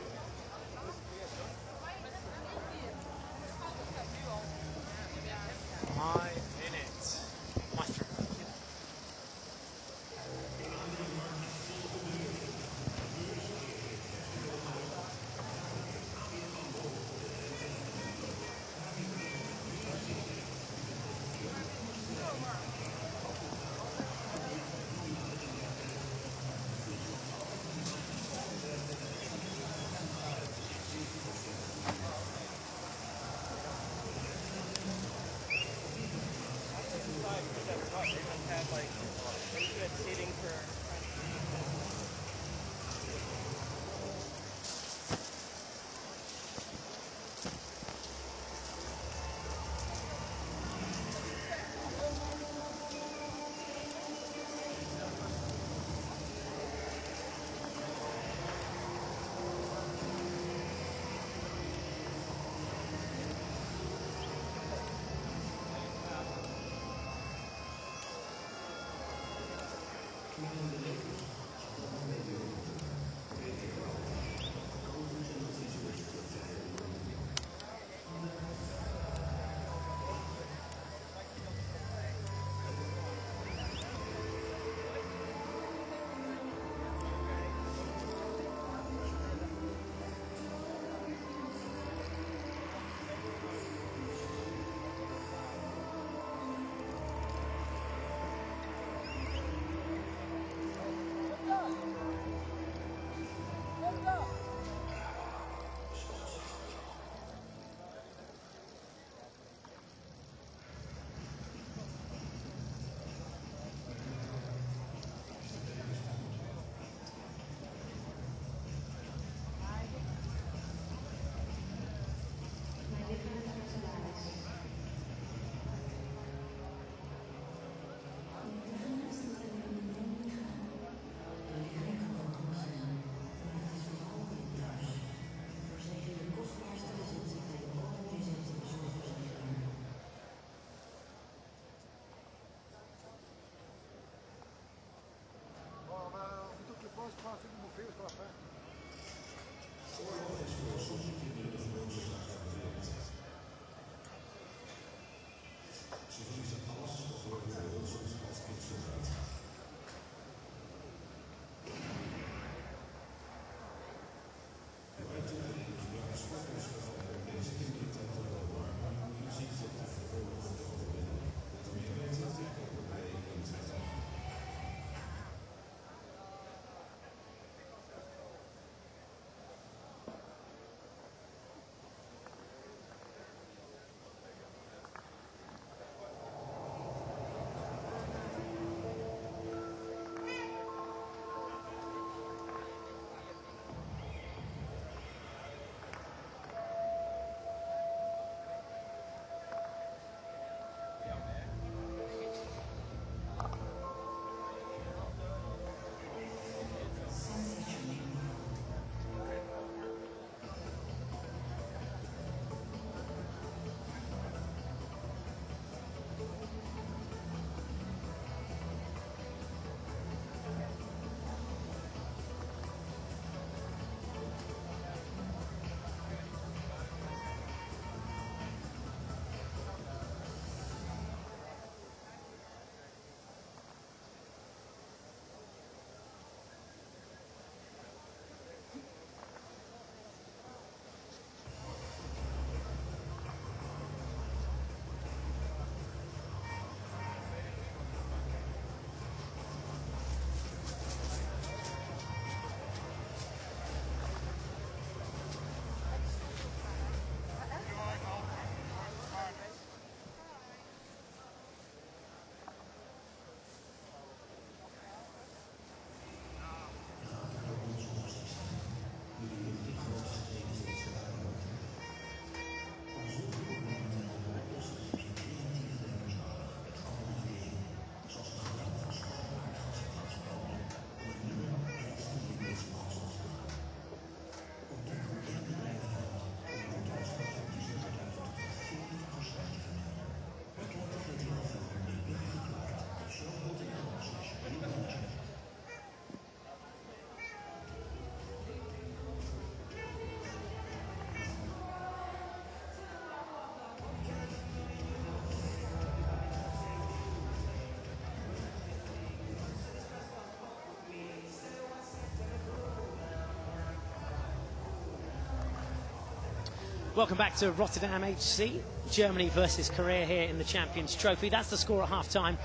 Welcome back to Rotterdam HC. Germany versus Korea here in the Champions Trophy. That's the score at half-time.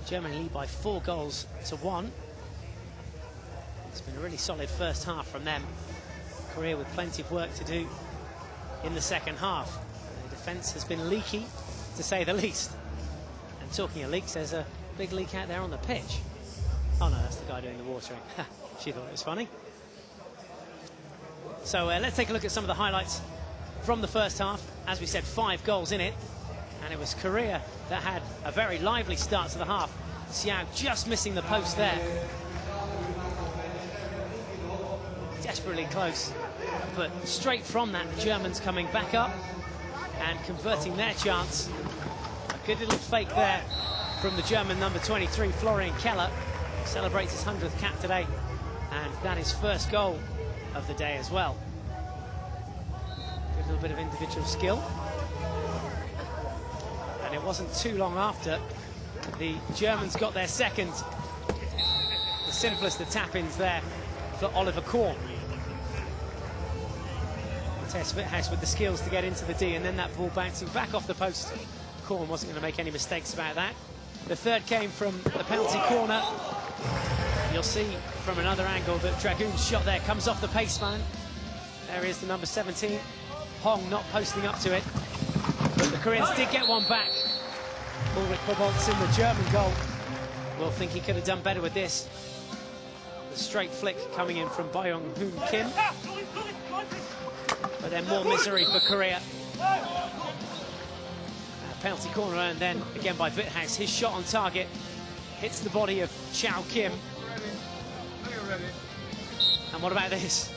Germany lead by 4-1. It's been a really solid first half from them. Korea with plenty of work to do in the second half. The defence has been leaky, to say the least. And talking of leaks, there's a big leak out there on the pitch. Oh no, that's the guy doing the watering. She thought it was funny. So let's take a look at some of the highlights from the first half. As we said, 5 goals in it. And it was Korea that had a very lively start to the half. Xiao just missing the post there. Desperately close. But straight from that, the Germans coming back up and converting their chance. A good little fake there from the German number 23, Florian Keller. Celebrates his 100th cap today. And that is first goal of the day as well. Good little bit of individual skill. And it wasn't too long after the Germans got their second. The simplest of tap-ins there for Oliver Korn. Tess Vithouse with the skills to get into the D, and then that ball bouncing back off the post. Korn wasn't going to make any mistakes about that. The third came from the penalty corner. You'll see from another angle that Dragoon's shot there comes off the paceman. There is the number 17. Hong not posting up to it. But the Koreans did get one back. Ulrich Bobolt's in the German goal. We'll think he could have done better with this. The straight flick coming in from Byung-Hoon Kim. But then more misery for Korea. Penalty corner earned then again by Vithouse. His shot on target hits the body of Chao Kim. And what about this?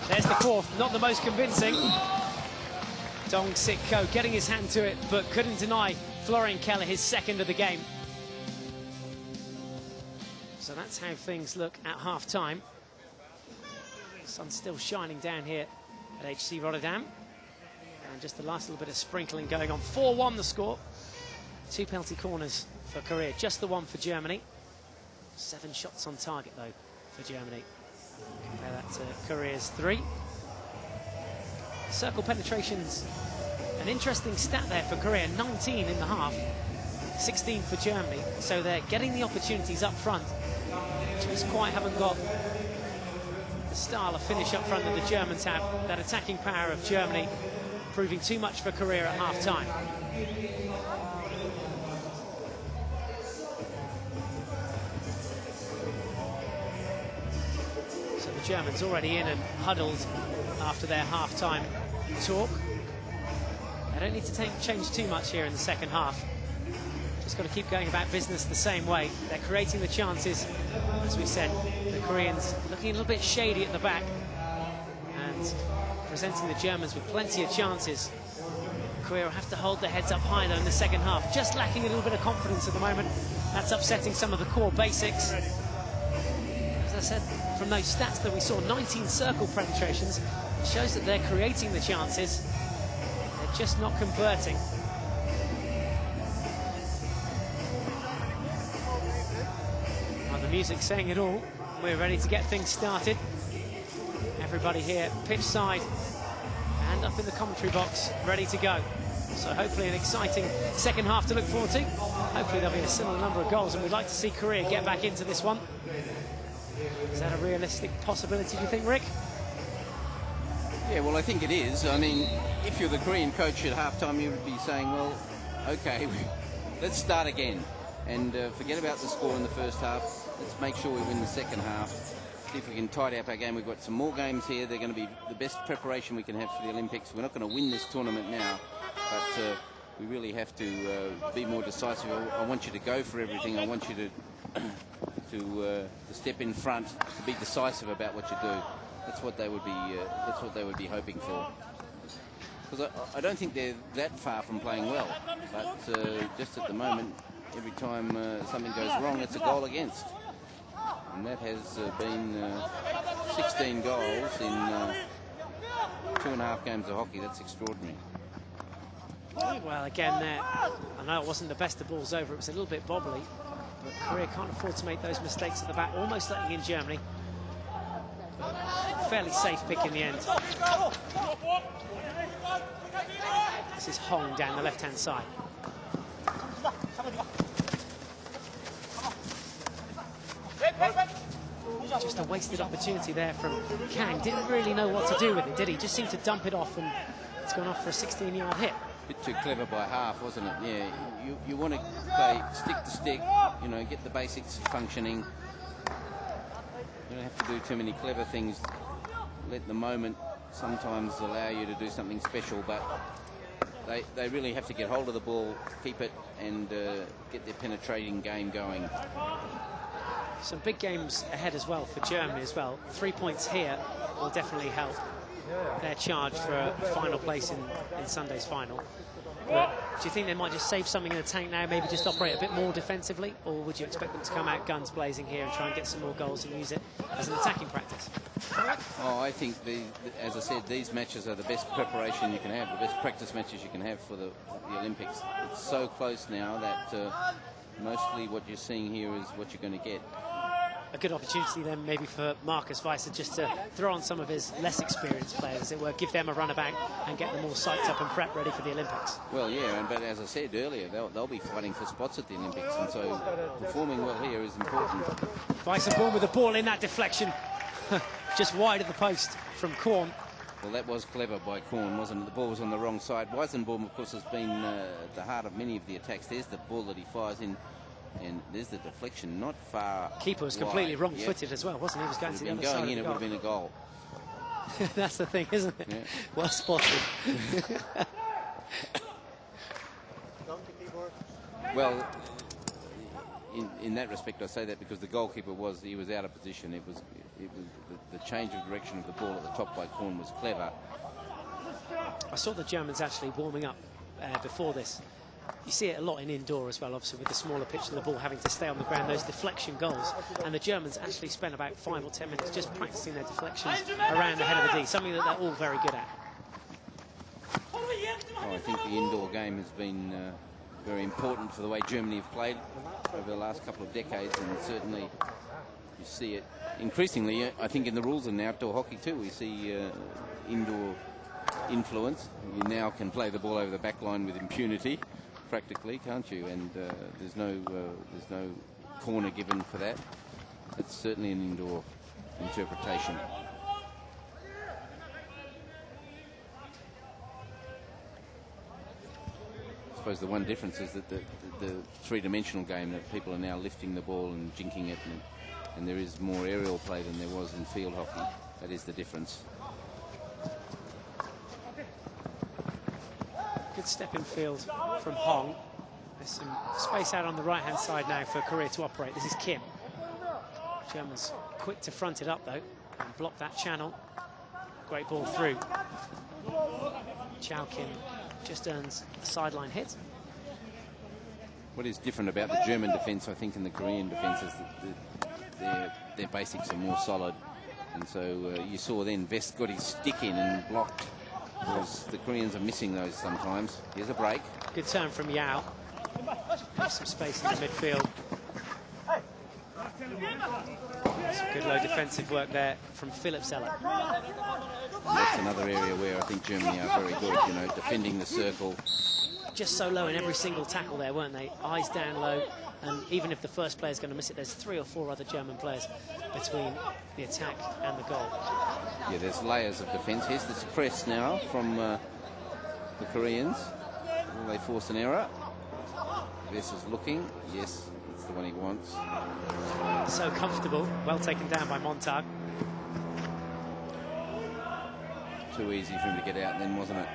There's the fourth, not the most convincing. Dong Sik Ko getting his hand to it, but couldn't deny Florian Keller his second of the game. So that's how things look at half-time. Sun's still shining down here at HC Rotterdam. And just the last little bit of sprinkling going on. 4-1 the score. 2 penalty corners for Korea, just the one for Germany. 7 shots on target, though, for Germany. Compare that to Korea's 3. Circle penetrations, an interesting stat there for Korea, 19 in the half, 16 for Germany. So they're getting the opportunities up front. Just quite haven't got the style of finish up front that the Germans have. That attacking power of Germany proving too much for Korea at half-time. So the Germans already in and huddled after their half-time talk. They don't need to change too much here in the second half. Just got to keep going about business the same way. They're creating the chances. As we said, the Koreans looking a little bit shady at the back and presenting the Germans with plenty of chances. Korea will have to hold their heads up high though in the second half. Just lacking a little bit of confidence at the moment. That's upsetting some of the core basics. As I said, from those stats that we saw, 19 circle penetrations, it shows that they're creating the chances. They're just not converting. Well, the music's saying it all. We're ready to get things started. Everybody here, pitch side and up in the commentary box, ready to go. So hopefully an exciting second half to look forward to. Hopefully there'll be a similar number of goals, and we'd like to see Korea get back into this one. Is that a realistic possibility, do you think, Rick? Yeah, well, I think it is. I mean, if you're the Korean coach at halftime, you would be saying, well, okay, let's start again. And forget about the score in the first half. Let's make sure we win the second half. See if we can tidy up our game. We've got some more games here. They're going to be the best preparation we can have for the Olympics. We're not going to win this tournament now, but we really have to be more decisive. I want you to go for everything. I want you to step in front, to be decisive about what you do. That's what they would be. That's what they would be hoping for. Because I don't think they're that far from playing well, but just at the moment, every time something goes wrong, it's a goal against. And that has been 16 goals in 2.5 games of hockey. That's extraordinary. Well, again, there, I know it wasn't the best of balls over. It was a little bit bobbly. But Korea can't afford to make those mistakes at the back, almost letting in Germany. Fairly safe pick in the end. This is Hong down the left-hand side. Just a wasted opportunity there from Kang. Didn't really know what to do with it, did he? Just seemed to dump it off, and it's gone off for a 16-yard hit. Bit too clever by half, wasn't it? Yeah, you want to play stick to stick, you know, get the basics functioning. You don't have to do too many clever things. Let the moment sometimes allow you to do something special, but they really have to get hold of the ball, keep it, and get their penetrating game going. Some big games ahead as well for Germany as well. 3 points here will definitely help their charge for a final place in Sunday's final. But do you think they might just save something in the tank now, maybe just operate a bit more defensively, or would you expect them to come out guns blazing here and try and get some more goals and use it as an attacking practice? Oh, I think, as I said, these matches are the best preparation you can have, the best practice matches you can have for the Olympics. It's so close now that mostly what you're seeing here is what you're going to get. A good opportunity then maybe for Marcus Weiser just to throw on some of his less experienced players, as it were, give them a run about and get them all psyched up and prepped ready for the Olympics. Well, yeah, but as I said earlier, they'll be fighting for spots at the Olympics, and so performing well here is important. Weiser born with the ball in that deflection, just wide of the post from Korn. Well, that was clever by Korn, wasn't it? The ball was on the wrong side. Weisenbaum, of course, has been at the heart of many of the attacks. There's the ball that he fires in. And there's the deflection, not far. Keeper was completely wrong-footed as well, wasn't he? He was going to the other side of the goal. It would have been a goal. That's the thing, isn't it? Yeah. Well spotted. Well, in that respect, I say that because the goalkeeper was out of position. It was the change of direction of the ball at the top by Korn was clever. I saw the Germans actually warming up before this. You see it a lot in indoor as well, obviously, with the smaller pitch and the ball having to stay on the ground, those deflection goals. And the Germans actually spent about 5 or 10 minutes just practicing their deflections around the head of the D, something that they're all very good at. Oh, I think the indoor game has been very important for the way Germany have played over the last couple of decades, and certainly you see it increasingly, I think, in the rules in outdoor hockey too. We see indoor influence. You now can play the ball over the back line with impunity, practically, can't you? And there's no corner given for that. It's certainly an indoor interpretation. I suppose the one difference is that the three-dimensional game, that people are now lifting the ball and jinking it, and there is more aerial play than there was in field hockey. That is the difference. Good step in field from Hong. There's some space out on the right-hand side now for Korea to operate. This is Kim. Germans quick to front it up, though, and block that channel. Great ball through. Chow Kim just earns a sideline hit. What is different about the German defence, I think, and the Korean defence is that their basics are more solid. And so you saw then Vest got his stick in and blocked, because the Koreans are missing those sometimes. Here's a break. Good turn from Yao. There's some space in the midfield. Some good low defensive work there from Philip Zeller. That's another area where I think Germany are very good, you know, defending the circle. Just so low in every single tackle there, weren't they? Eyes down low, and even if the first player's going to miss it, there's 3 or 4 other German players between the attack and the goal. Yeah, there's layers of defence. Here's this press now from the Koreans. Will they force an error? This is looking. Yes, that's the one he wants. So comfortable. Well taken down by Montag. Too easy for him to get out then, wasn't it?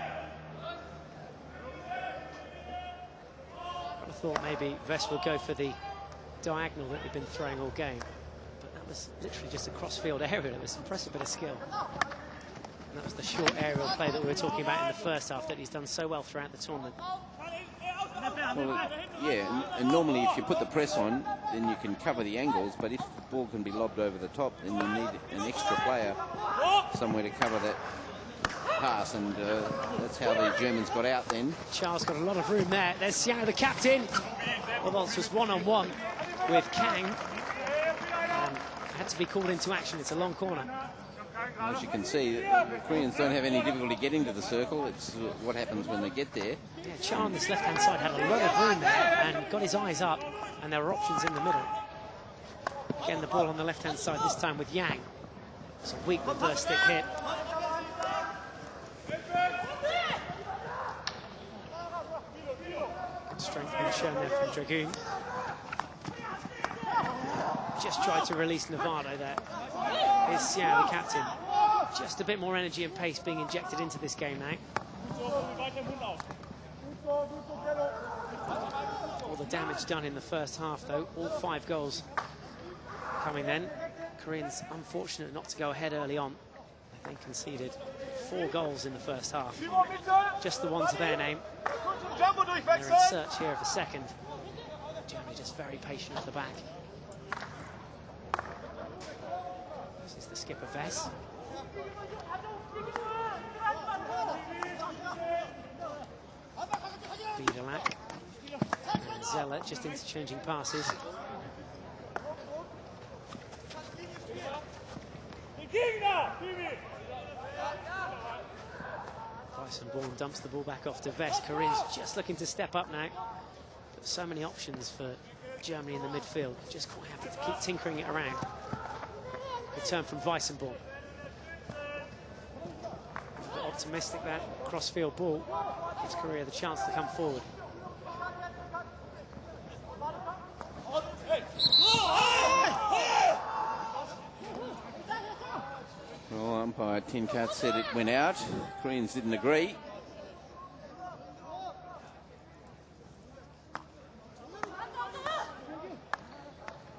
I thought maybe Vest would go for the diagonal that he'd been throwing all game. But that was literally just a cross-field area. It was an impressive bit of skill. And that was the short aerial play that we were talking about in the first half that he's done so well throughout the tournament. Well, yeah, and normally if you put the press on, then you can cover the angles, but if the ball can be lobbed over the top, then you need an extra player somewhere to cover that pass, and that's how the Germans got out then. Charles got a lot of room there. There's Xiao, the captain. Well, was one-on-one with Kang, and had to be called into action. It's a long corner. As you can see, the Koreans don't have any difficulty getting to the circle. It's what happens when they get there. Yeah, Cha on this left-hand side had a lot of room there and got his eyes up, and there were options in the middle. Again, the ball on the left-hand side, this time with Yang. It's a weak reverse stick hit. Strength being shown there from Dragoon. Just tried to release Navarro there. Here's Xiao, the captain. Just a bit more energy and pace being injected into this game now. All the damage done in the first half, though. All 5 goals coming then. Koreans unfortunate not to go ahead early on. They conceded 4 goals in the first half. Just the one to their name. They're in search here of a second. Germany just very patient at the back. This is the skipper, Vess. Biederlack and Zeller just interchanging passes. Weissenborn dumps the ball back off to Vess. Koreans just looking to step up now. But so many options for Germany in the midfield. Just quite happy to keep tinkering it around. Return from Weissenborn. A bit optimistic that cross-field ball gives Korea the chance to come forward. Well, umpire Tinkat said it went out. Koreans didn't agree.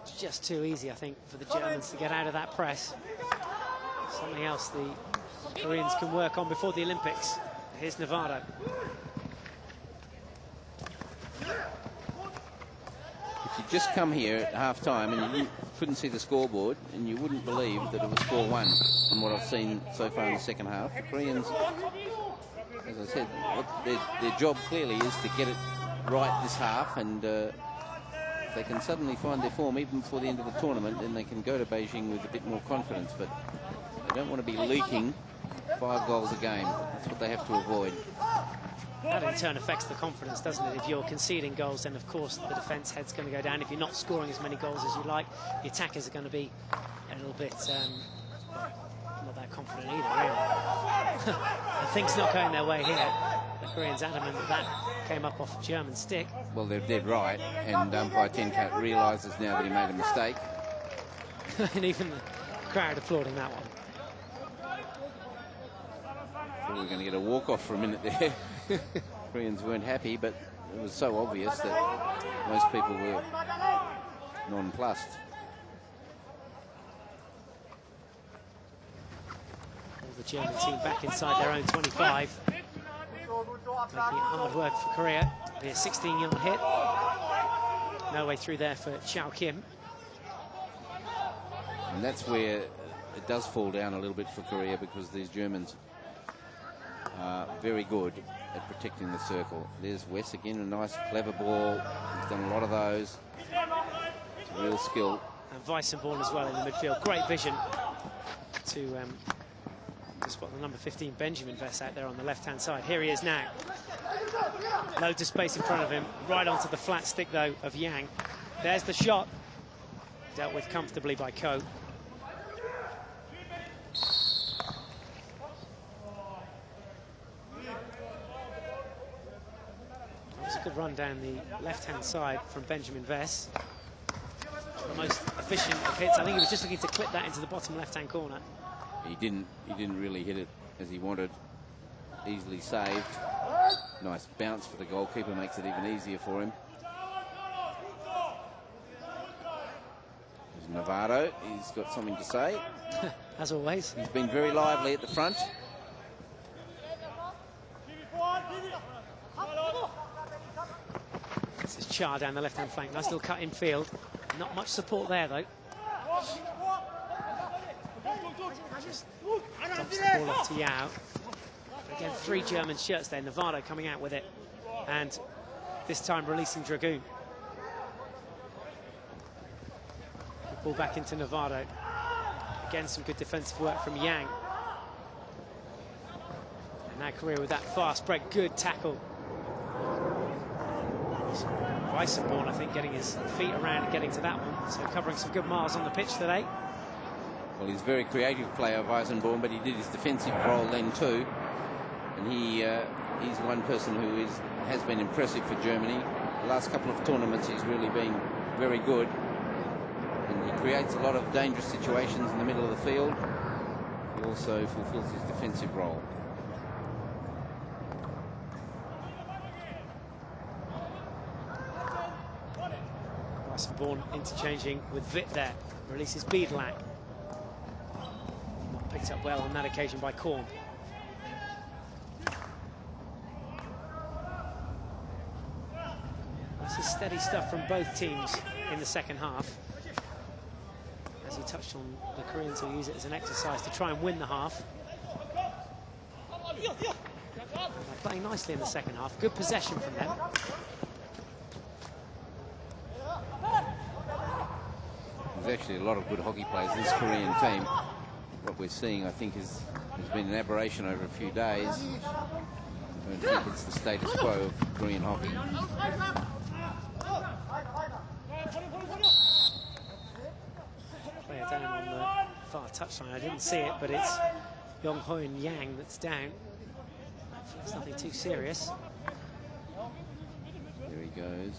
It's just too easy, I think, for the Germans to get out of that press. Something else the Koreans can work on before the Olympics. Here's Navarro. If you just come here at half-time and you couldn't see the scoreboard, and you wouldn't believe that it was 4-1 from what I've seen so far in the second half. The Koreans, as I said, their job clearly is to get it right this half, and if they can suddenly find their form even before the end of the tournament, then they can go to Beijing with a bit more confidence, but they don't want to be leaking 5 goals a game. That's what they have to avoid. That in turn affects the confidence, doesn't it? If you're conceding goals, then of course the defence head's going to go down. If you're not scoring as many goals as you like, the attackers are going to be a little bit not that confident either, really. And things not going their way here. The Koreans adamant that came up off a German stick. Well, they're dead right, and umpire Tenkat realises now that he made a mistake. And even the crowd applauding that one. We were going to get a walk-off for a minute there. Koreans weren't happy, but it was so obvious that most people were nonplussed. All the German team back inside their own 25. Making it hard work for Korea. Be a 16-yard hit. No way through there for Chao Kim. And that's where it does fall down a little bit for Korea, because these Germans are very good at protecting the circle. There's West again, a nice clever ball. He's done a lot of those. It's a real skill. And Weissenborn as well in the midfield. Great vision to spot the number 15 Benjamin Vess out there on the left-hand side. Here he is now. Loads of space in front of him. Right onto the flat stick, though, of Yang. There's the shot. Dealt with comfortably by Ko. A good run down the left-hand side from Benjamin Vess. The most efficient of hits. I think he was just looking to clip that into the bottom left-hand corner. He didn't really hit it as he wanted. Easily saved. Nice bounce for the goalkeeper, makes it even easier for him. There's Navarro. He's got something to say. As always. He's been very lively at the front. This is Cha down the left-hand flank. Nice little cut in field. Not much support there, though. Just dumps the ball off to Yao. Again, 3 German shirts there. Navarro coming out with it. And this time releasing Dragoon. The ball back into Navarro. Again, some good defensive work from Yang. Now Korea with that fast break, good tackle. Weissenborn, I think, getting his feet around and getting to that one. So covering some good miles on the pitch today. Well, he's a very creative player, Weissenborn, but he did his defensive role then too. And he's one person who has been impressive for Germany. The last couple of tournaments he's really been very good. And he creates a lot of dangerous situations in the middle of the field. He also fulfills his defensive role. Weissenborn interchanging with Witt there. Releases Biedlak. Not picked up well on that occasion by Korn. This is steady stuff from both teams in the second half. As he touched on, the Koreans will use it as an exercise to try and win the half. They're playing nicely in the second half. Good possession from them. There's actually a lot of good hockey players in this Korean team. What we're seeing, I think, has been an aberration over a few days. I don't think it's the status quo of Korean hockey. Player down on the far touchline. I didn't see it, but it's Yong-Hoon Yang that's down. Hopefully it's nothing too serious. There he goes.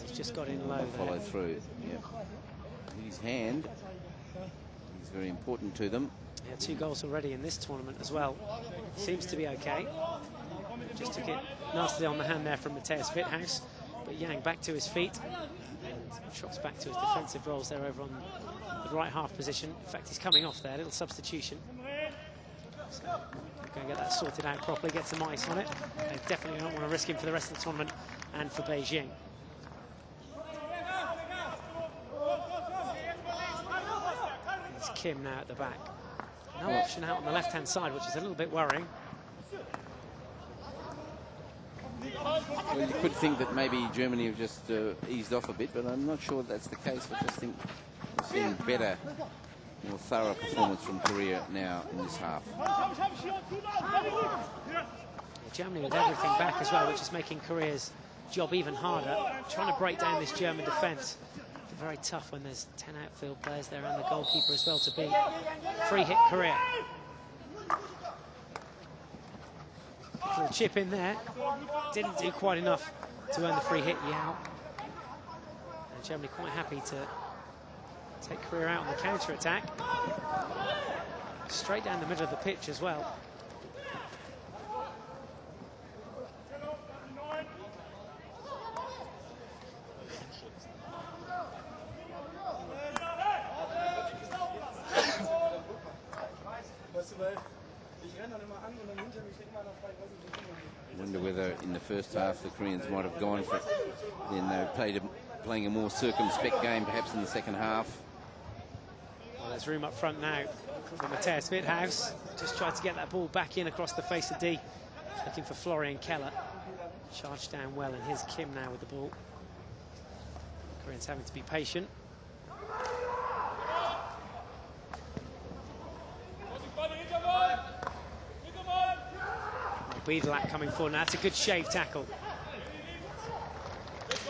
He's just got in low there. Follow through. Yeah. His hand is very important to them. Yeah, 2 goals already in this tournament as well. Seems to be okay. Just took it nastily on the hand there from Matthias Witthaus. But Yang back to his feet. And trots back to his defensive roles there over on the right half position. In fact, he's coming off there. Little substitution. So we're going to get that sorted out properly, get some ice on it. They definitely don't want to risk him for the rest of the tournament and for Beijing. It's Kim now at the back. No option out on the left-hand side, which is a little bit worrying. Well, you could think that maybe Germany have just eased off a bit, but I'm not sure that's the case. I just think we're seeing better, more thorough performance from Korea now in this half. Germany with everything back as well, which is making Korea's job even harder. Trying to break down this German defence. Very tough when there's 10 outfield players there and the goalkeeper as well to beat. Free hit Korea. Little chip in there. Didn't do quite enough to earn the free hit, Yao. And Germany quite happy to take Korea out on the counter-attack. Straight down the middle of the pitch as well. I wonder whether in the first half the Koreans might have gone for it. Then they were playing a more circumspect game perhaps in the second half. Well, there's room up front now for Matthias Witthaus. Just tried to get that ball back in across the face of D. Looking for Florian Keller. Charged down well, and here's Kim now with the ball. Koreans having to be patient. Biedlak coming forward. Now that's a good shave tackle.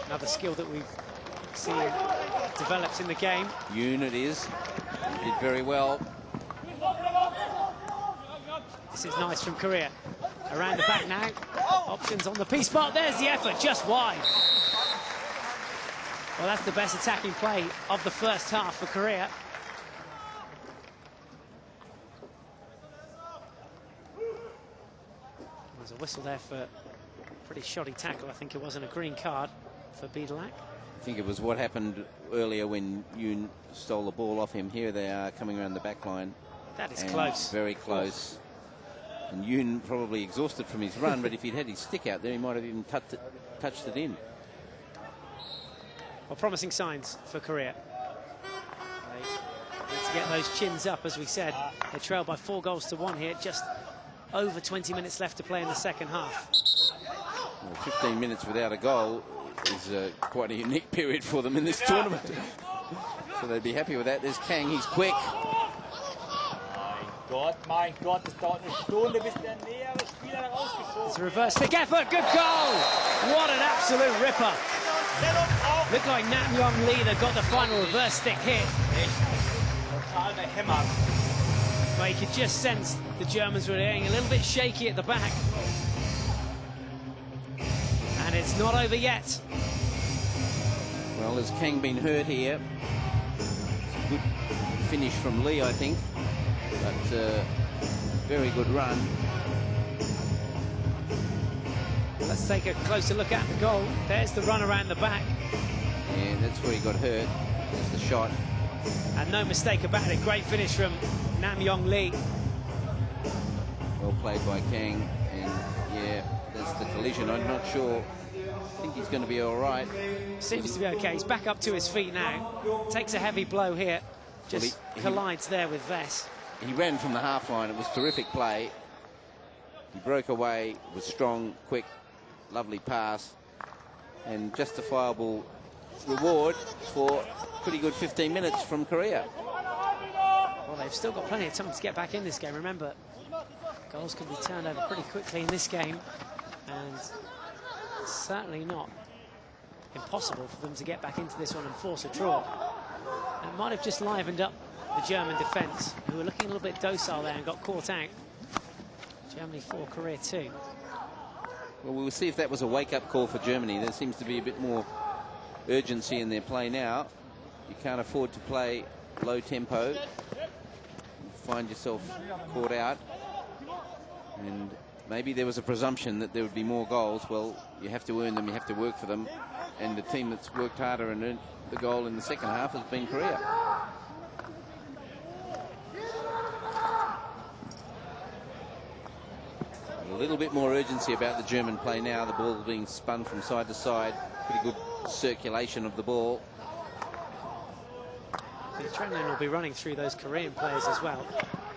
Another skill that we've seen develops in the game. Yoon it is. He did very well. This is nice from Korea. Around the back now. Options on the piece part. There's the effort, just wide. Well, that's the best attacking play of the first half for Korea. There's a whistle there for a pretty shoddy tackle. I think it wasn't a green card for Biedlak. I think it was what happened earlier when Yoon stole the ball off him. Here they are coming around the back line. That is close. Very close. And Yoon probably exhausted from his run, but if he'd had his stick out there, he might have even touched it in. Well, promising signs for Korea. They need to get those chins up, as we said. They trail by 4 goals to 1 here. Just over 20 minutes left to play in the second half. Well, 15 minutes without a goal is quite a unique period for them in this tournament. So they'd be happy with that. There's Kang, he's quick. Gott, mein Gott, es dauert eine Stunde, bis der nähere Spieler da rausgeschoben. It's a reverse stick effort. Good goal. What an absolute ripper. Looked like Nam Yong Lee that got the final reverse stick hit. Total behämmert. But you could just sense the Germans were getting a little bit shaky at the back. And it's not over yet. Well, has Kang been hurt here? Good finish from Lee, I think. But very good run. Let's take a closer look at the goal. There's the run around the back. Yeah, that's where he got hurt. Just the shot. And no mistake about it. Great finish from Nam Yong Lee. Well played by Kang. And yeah, that's the collision. I'm not sure. I think he's going to be all right. Seems to be okay. He's back up to his feet now. Takes a heavy blow here. Just collides there with Vess. He ran from the half line. It was terrific play. He broke away, was strong, quick, lovely pass, and justifiable reward for pretty good 15 minutes from Korea. Well, they've still got plenty of time to get back in this game. Remember, goals can be turned over pretty quickly in this game, and certainly not impossible for them to get back into this one and force a draw. It might have just livened up the German defence, who were looking a little bit docile there and got caught out. Germany 4, Korea 2. Well, we'll see if that was a wake-up call for Germany. There seems to be a bit more urgency in their play now. You can't afford to play low tempo. You find yourself caught out. And maybe there was a presumption that there would be more goals. Well, you have to earn them, you have to work for them. And the team that's worked harder and earned the goal in the second half has been Korea. A little bit more urgency about the German play now. The ball being spun from side to side. Pretty good circulation of the ball. The adrenaline will be running through those Korean players as well.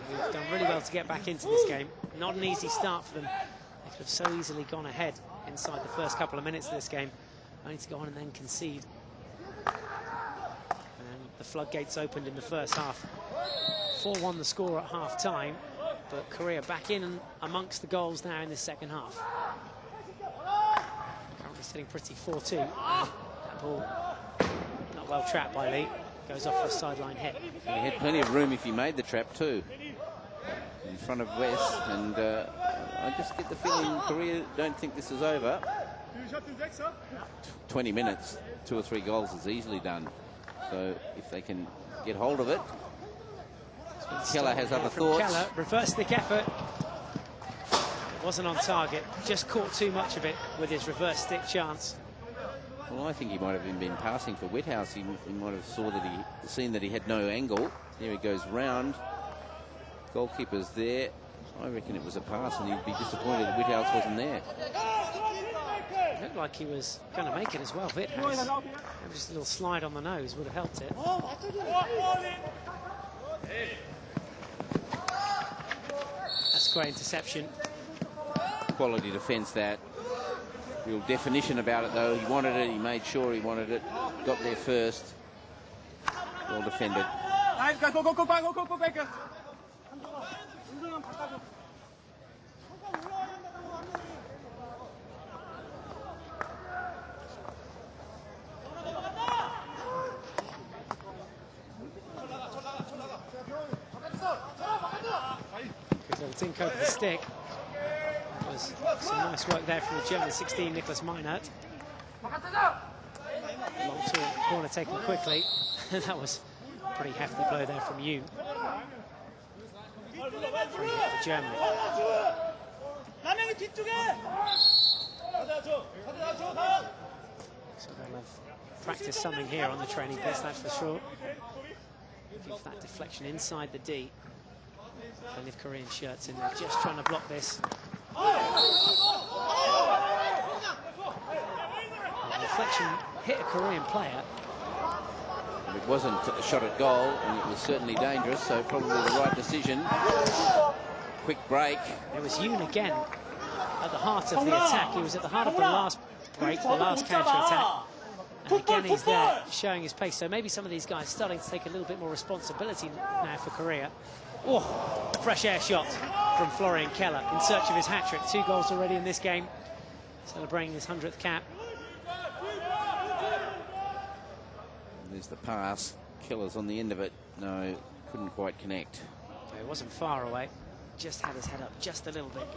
They've done really well to get back into this game. Not an easy start for them. They could have so easily gone ahead inside the first couple of minutes of this game, only to go on and then concede. And the floodgates opened in the first half. 4-1 the score at half-time, but Korea back in amongst the goals now in the second half. Currently sitting pretty 4-2. That ball not well trapped by Lee. Goes off for a sideline hit. He had plenty of room if he made the trap too. In front of West, and I just get the feeling Korea don't think this is over. 20 minutes, 2 or 3 goals is easily done. So if they can get hold of it. Keller has other thoughts. Keller, reverse stick effort. It wasn't on target, just caught too much of it with his reverse stick chance. Well, I think he might have been passing for Whithouse. He might have seen that he had no angle. Here he goes round. Goalkeeper's there. I reckon it was a pass, and he'd be disappointed that Whithouse wasn't there. It looked like he was going to make it as well, Whithouse. Just a little slide on the nose would have helped it. That's great interception. Quality defence, that. Real definition about it, though. He wanted it, he made sure he wanted it. Got there first. Well defended. Think over the stick. That was some nice work there from the German 16, Niklas Meinert. Long to corner taken quickly. That was a pretty hefty blow there from you. Free hit for Germany. So they'll have practiced something here on the training pitch, that's for sure. Give that deflection inside the D. Plenty of Korean shirts in there, just trying to block this. The deflection hit a Korean player. It wasn't a shot at goal, and it was certainly dangerous, so probably the right decision. Quick break. It was Yoon again at the heart of the attack. He was at the heart of the last break, the last counter-attack. And again, he's there showing his pace. So maybe some of these guys starting to take a little bit more responsibility now for Korea. Oh, fresh air shot from Florian Keller in search of his hat-trick. 2 goals already in this game, celebrating his 100th cap. There's the pass. Keller's on the end of it. No, couldn't quite connect. It wasn't far away, just had his head up just a little bit.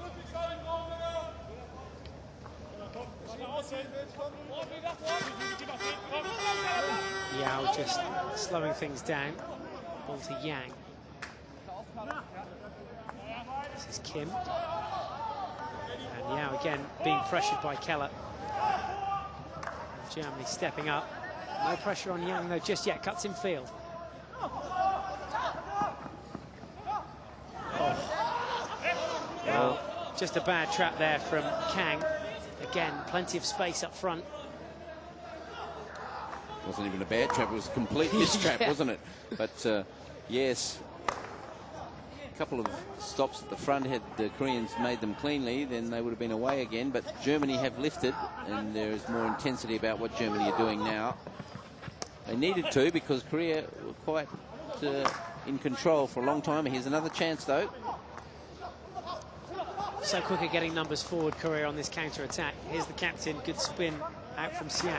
Yao just slowing things down. Ball to Yang. This is Kim. And Yao again being pressured by Keller. Germany stepping up. No pressure on Yang though just yet. Cuts in field. Oh. Well, just a bad trap there from Kang. Again, plenty of space up front. Wasn't even a bad trap, it was a complete mistrap, Yeah. wasn't it? But yes, a couple of stops at the front. Had the Koreans made them cleanly, then they would have been away again. But Germany have lifted, and there is more intensity about what Germany are doing now. They needed to, because Korea were quite in control for a long time. Here's another chance, though. So quick at getting numbers forward, Korea, on this counter-attack. Here's the captain, good spin out from Xiao.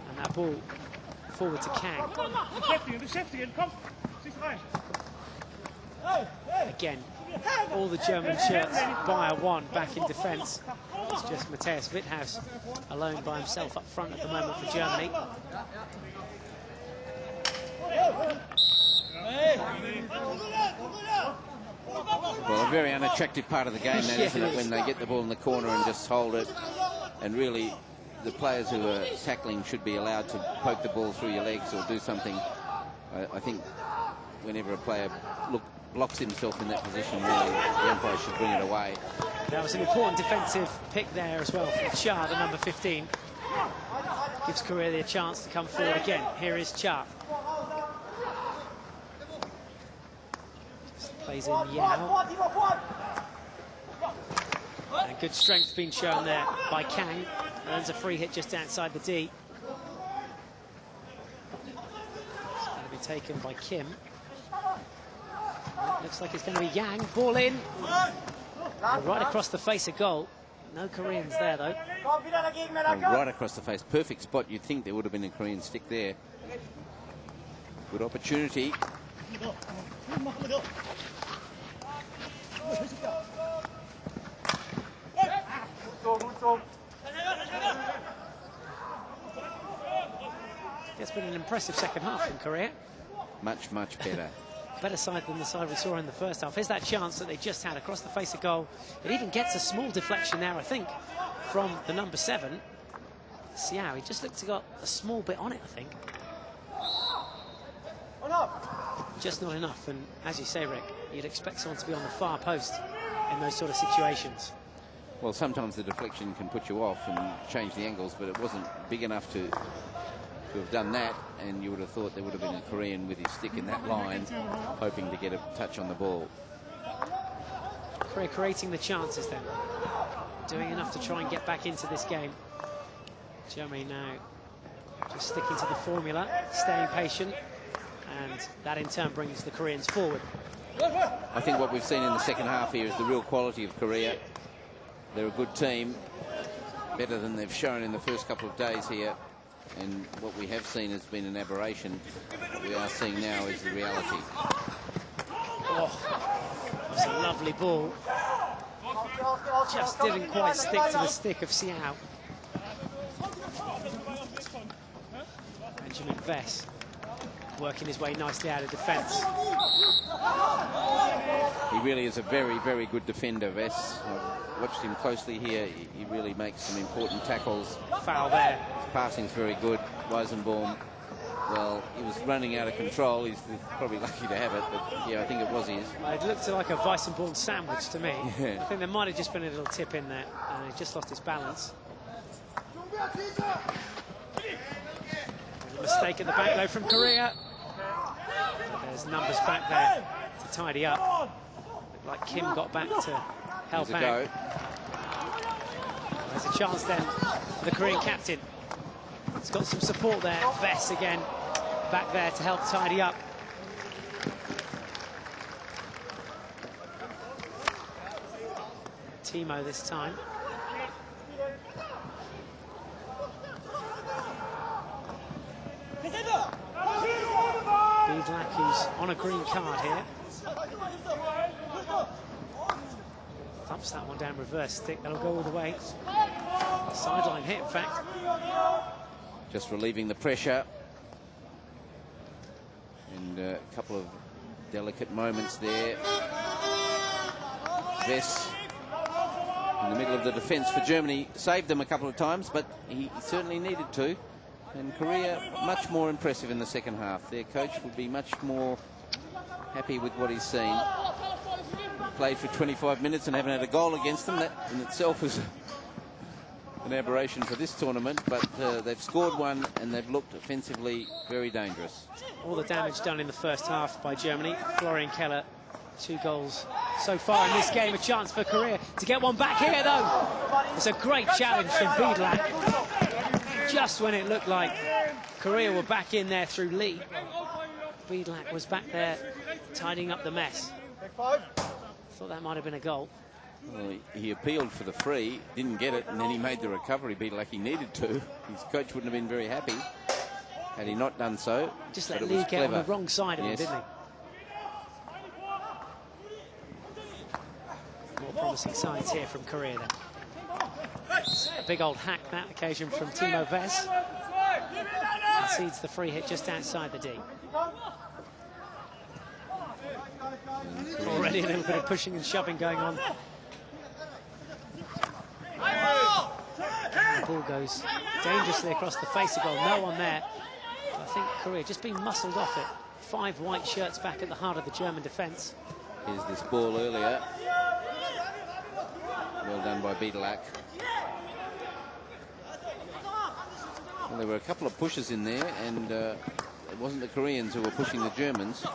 And that ball forward to Kang. Again, all the German shirts by a 1 back in defence. It's just Matthias Witthaus alone by himself up front at the moment for Germany. Well, a very unattractive part of the game, then, isn't it, when they get the ball in the corner and just hold it. And really, the players who are tackling should be allowed to poke the ball through your legs or do something. I think whenever a player blocks himself in that position, really, the umpire should bring it away. That was an important defensive pick there as well from Cha, the number 15. Gives Korea the chance to come forward again. Here is Cha. Just plays in Yao. And good strength being shown there by Kang. Earns a free hit just outside the D. It's going to be taken by Kim. Looks like it's going to be Yang. Ball in. And right across the face of goal. No Koreans there, though. And right across the face. Perfect spot. You'd think there would have been a Korean stick there. Good opportunity. It's been an impressive second half from Korea. Much, much better. Better side than the side we saw in the first half. Here's that chance that they just had across the face of goal. It even gets a small deflection there, I think, from the number 7. Xiao, he just looked to got a small bit on it, I think. Just not enough, and as you say, Rick, you'd expect someone to be on the far post in those sort of situations. Well, sometimes the deflection can put you off and change the angles, but it wasn't big enough to have done that, and you would have thought there would have been a Korean with his stick in that line, hoping to get a touch on the ball. Korea creating the chances then, doing enough to try and get back into this game. Germany now just sticking to the formula, staying patient, and that in turn brings the Koreans forward. I think what we've seen in the second half here is the real quality of Korea. They're a good team, better than they've shown in the first couple of days here. And what we have seen has been an aberration. What we are seeing now is the reality. Oh, that's a lovely ball. Just didn't quite stick to the stick of Xiao. Benjamin Vess working his way nicely out of defence. He really is a very, very good defender, Vess. I've watched him closely here. He really makes some important tackles. Foul there. His passing's very good. Weisenbaum, well, he was running out of control. He's probably lucky to have it, but yeah, I think it was his. It looked like a Weissenborn sandwich to me. Yeah. I think there might have just been a little tip in there, and he just lost his balance. A mistake at the back though from Korea. There's numbers back there to tidy up. Looked like Kim got back to help out. Go. There's a chance then for the Korean captain. He's got some support there. Vess again back there to help tidy up. Timo this time. Beadlack, who's on a green card here. Thumps that one down reverse stick. That'll go all the way. Sideline hit, in fact. Just relieving the pressure. And a couple of delicate moments there. Vess in the middle of the defence for Germany saved them a couple of times, but he certainly needed to. And Korea much more impressive in the second half. Their coach would be much more happy with what he's seen. Played for 25 minutes and haven't had a goal against them. That in itself is an aberration for this tournament, but they've scored one and they've looked offensively very dangerous. All the damage done in the first half by Germany. Florian Keller, 2 goals so far in this game. A chance for Korea to get one back here, though. It's a great challenge from Beadlack. Just when it looked like Korea were back in there through Lee, Beadlack was back there tidying up the mess. Thought that might have been a goal. Well, he appealed for the free, didn't get it, and then he made the recovery beat like he needed to. His coach wouldn't have been very happy had he not done so. Just let Lee get on the wrong side of him, didn't he? More promising signs here from Korea then. A big old hack that occasion from Timo Vess. Concedes the free hit just outside the D. Already a little bit of pushing and shoving going on. The ball goes dangerously across the face of goal. No one there. But I think Korea just being muscled off it. 5 white shirts back at the heart of the German defence. Here's this ball earlier. Well done by Beadlack. Well, there were a couple of pushes in there, and it wasn't the Koreans who were pushing the Germans.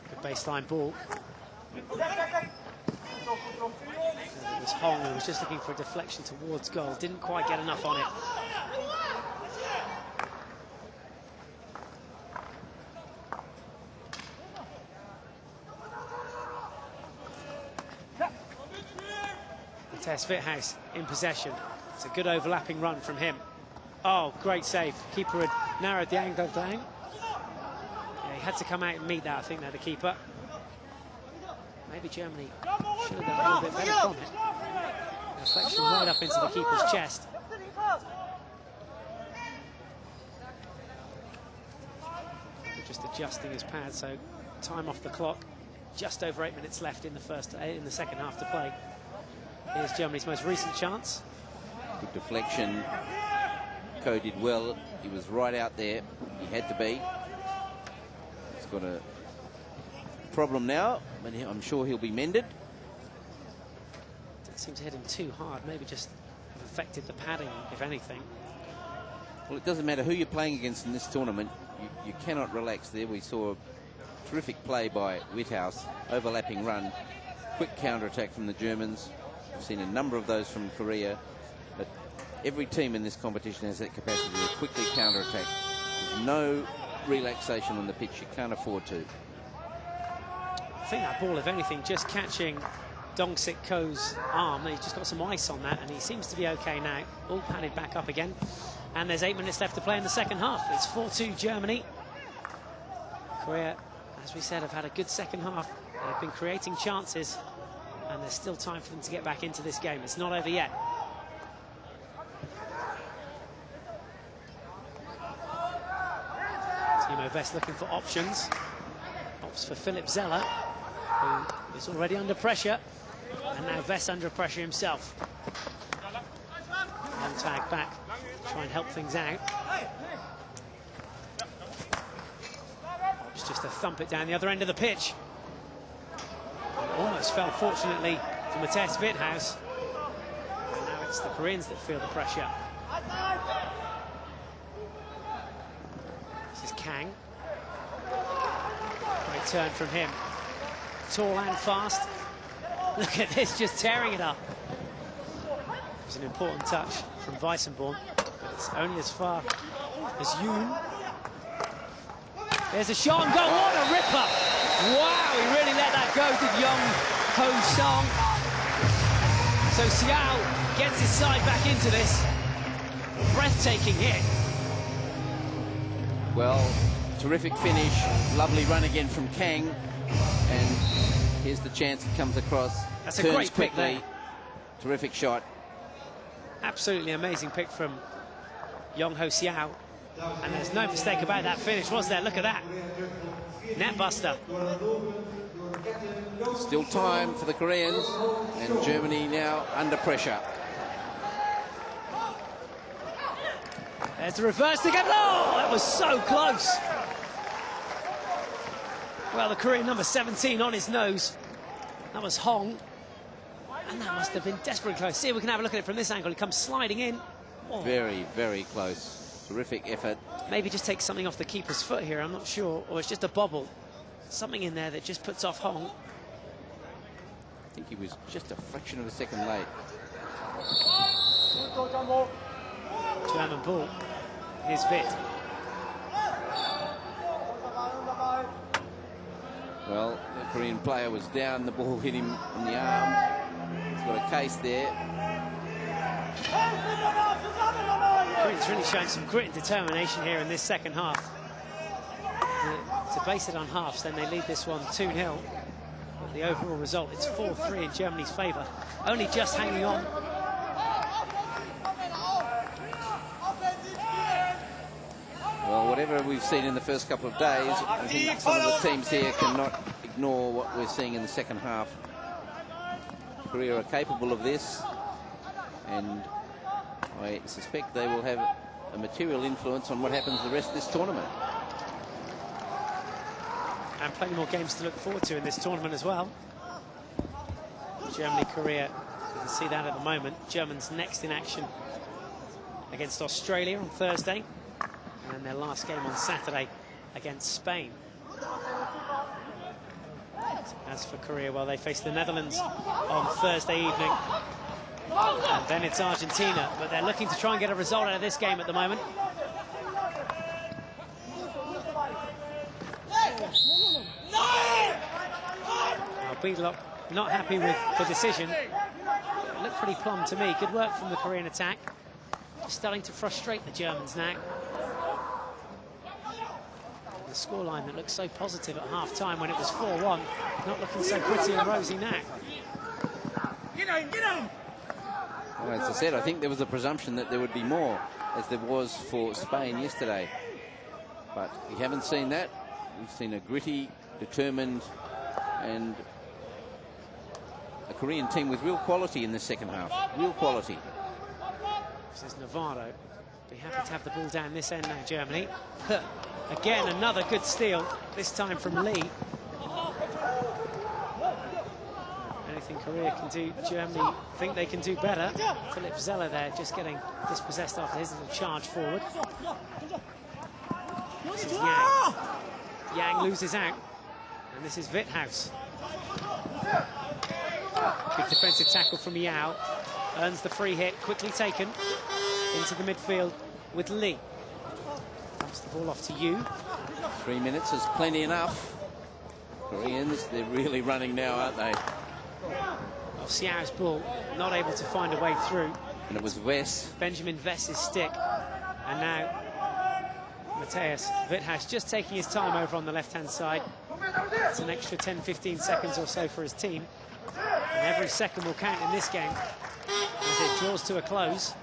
Good baseline ball. It was Hong who was just looking for a deflection towards goal. Didn't quite get enough on it. Tess Vithouse in possession. It's a good overlapping run from him. Oh, great save. Keeper had narrowed the angle down. Yeah, he had to come out and meet that, I think, there, the keeper. Maybe Germany should have done a little bit better from it. Reflection right up into the keeper's chest. Just adjusting his pad, so time off the clock. Just over 8 minutes left in the second half to play. Here's Germany's most recent chance. Good deflection. Ko did well. He was right out there. He had to be. He's got a problem now, but I'm sure he'll be mended. Didn't seem to hit him too hard. Maybe just affected the padding, if anything. Well, it doesn't matter who you're playing against in this tournament. You cannot relax there. We saw a terrific play by Vithouse. Overlapping run. Quick counter-attack from the Germans. We've seen a number of those from Korea, but every team in this competition has that capacity to quickly counter-attack. There's no relaxation on the pitch. You can't afford to. I think that ball, if anything, just catching Dong-Sik Ko's arm. He's just got some ice on that, and he seems to be okay now. All padded back up again. And there's 8 minutes left to play in the second half. It's 4-2 Germany. Korea, as we said, have had a good second half. They've been creating chances. And there's still time for them to get back into this game. It's not over yet. Timo Vess looking for options. Opts for Philip Zeller, who is already under pressure. And now Vess under pressure himself. Long tag back, try and help things out. Opts just to thump it down the other end of the pitch. Almost fell, fortunately, for Tess Vithouse. And now it's the Koreans that feel the pressure. This is Kang. Great turn from him. Tall and fast. Look at this, just tearing it up. It was an important touch from Weissenborn, but it's only as far as Yoon. There's a shot and goal. What a ripper! Wow, he really let that go, did Young Ho Song. So Xiao gets his side back into this. Breathtaking hit. Well, terrific finish. Lovely run again from Kang. And here's the chance it comes across. That's a Turns great pick quickly. there. Terrific shot. Absolutely amazing pick from Young Ho Xiao. And there's no mistake about that finish, was there? Look at that. Net buster. Still time for the Koreans, and Germany now under pressure. There's the reverse again. Oh, that was so close. Well, the Korean number 17 on his nose. That was Hong. And that must have been desperately close. See if we can have a look at it from this angle. He comes sliding in. Oh. Very, very close. Terrific effort. Maybe just takes something off the keeper's foot here, I'm not sure. Or it's just a bobble. Something in there that just puts off Hong. I think he was just a fraction of a second late. German ball. Here's Witt. Well, the Korean player was down. The ball hit him on the arm. He's got a case there. Koreans really showing some grit and determination here in this second half. To base it on halves, then they lead this one 2-0. But the overall result, it's 4-3 in Germany's favour. Only just hanging on. Well, whatever we've seen in the first couple of days, I think some of the teams here cannot ignore what we're seeing in the second half. Korea are capable of this, and I suspect they will have a material influence on what happens the rest of this tournament. And plenty more games to look forward to in this tournament as well. Germany, Korea, you can see that at the moment. Germans next in action against Australia on Thursday. And then their last game on Saturday against Spain. As for Korea, well, they face the Netherlands on Thursday evening. And then it's Argentina, but they're looking to try and get a result out of this game at the moment. Beadlock not happy with the decision. It looked pretty plumb to me. Good work from the Korean attack. Just starting to frustrate the Germans now. The scoreline that looked so positive at half-time when it was 4-1, not looking so pretty and rosy now. Well, as I said, I think there was a presumption that there would be more, as there was for Spain yesterday. But we haven't seen that. We've seen a gritty, determined, and a Korean team with real quality in the second half. Real quality. This is Navarro. Be happy to have the ball down this end now, Germany. Again, another good steal, this time from Lee. Anything Korea can do, Germany think they can do better. Philipp Zeller there, just getting dispossessed after his little charge forward. This is Yang. Yang loses out. And this is Witthaus. Good defensive tackle from Yao. Earns the free hit, quickly taken into the midfield with Lee. Dumps the ball off to Yu. 3 minutes is plenty enough. Koreans, they're really running now, aren't they? Off Xiao's ball, not able to find a way through. And it was Wes. Benjamin Vess's stick. And now Matthias Witthaus just taking his time over on the left-hand side. It's an extra 10-15 seconds or so for his team. And every second will count in this game as it draws to a close.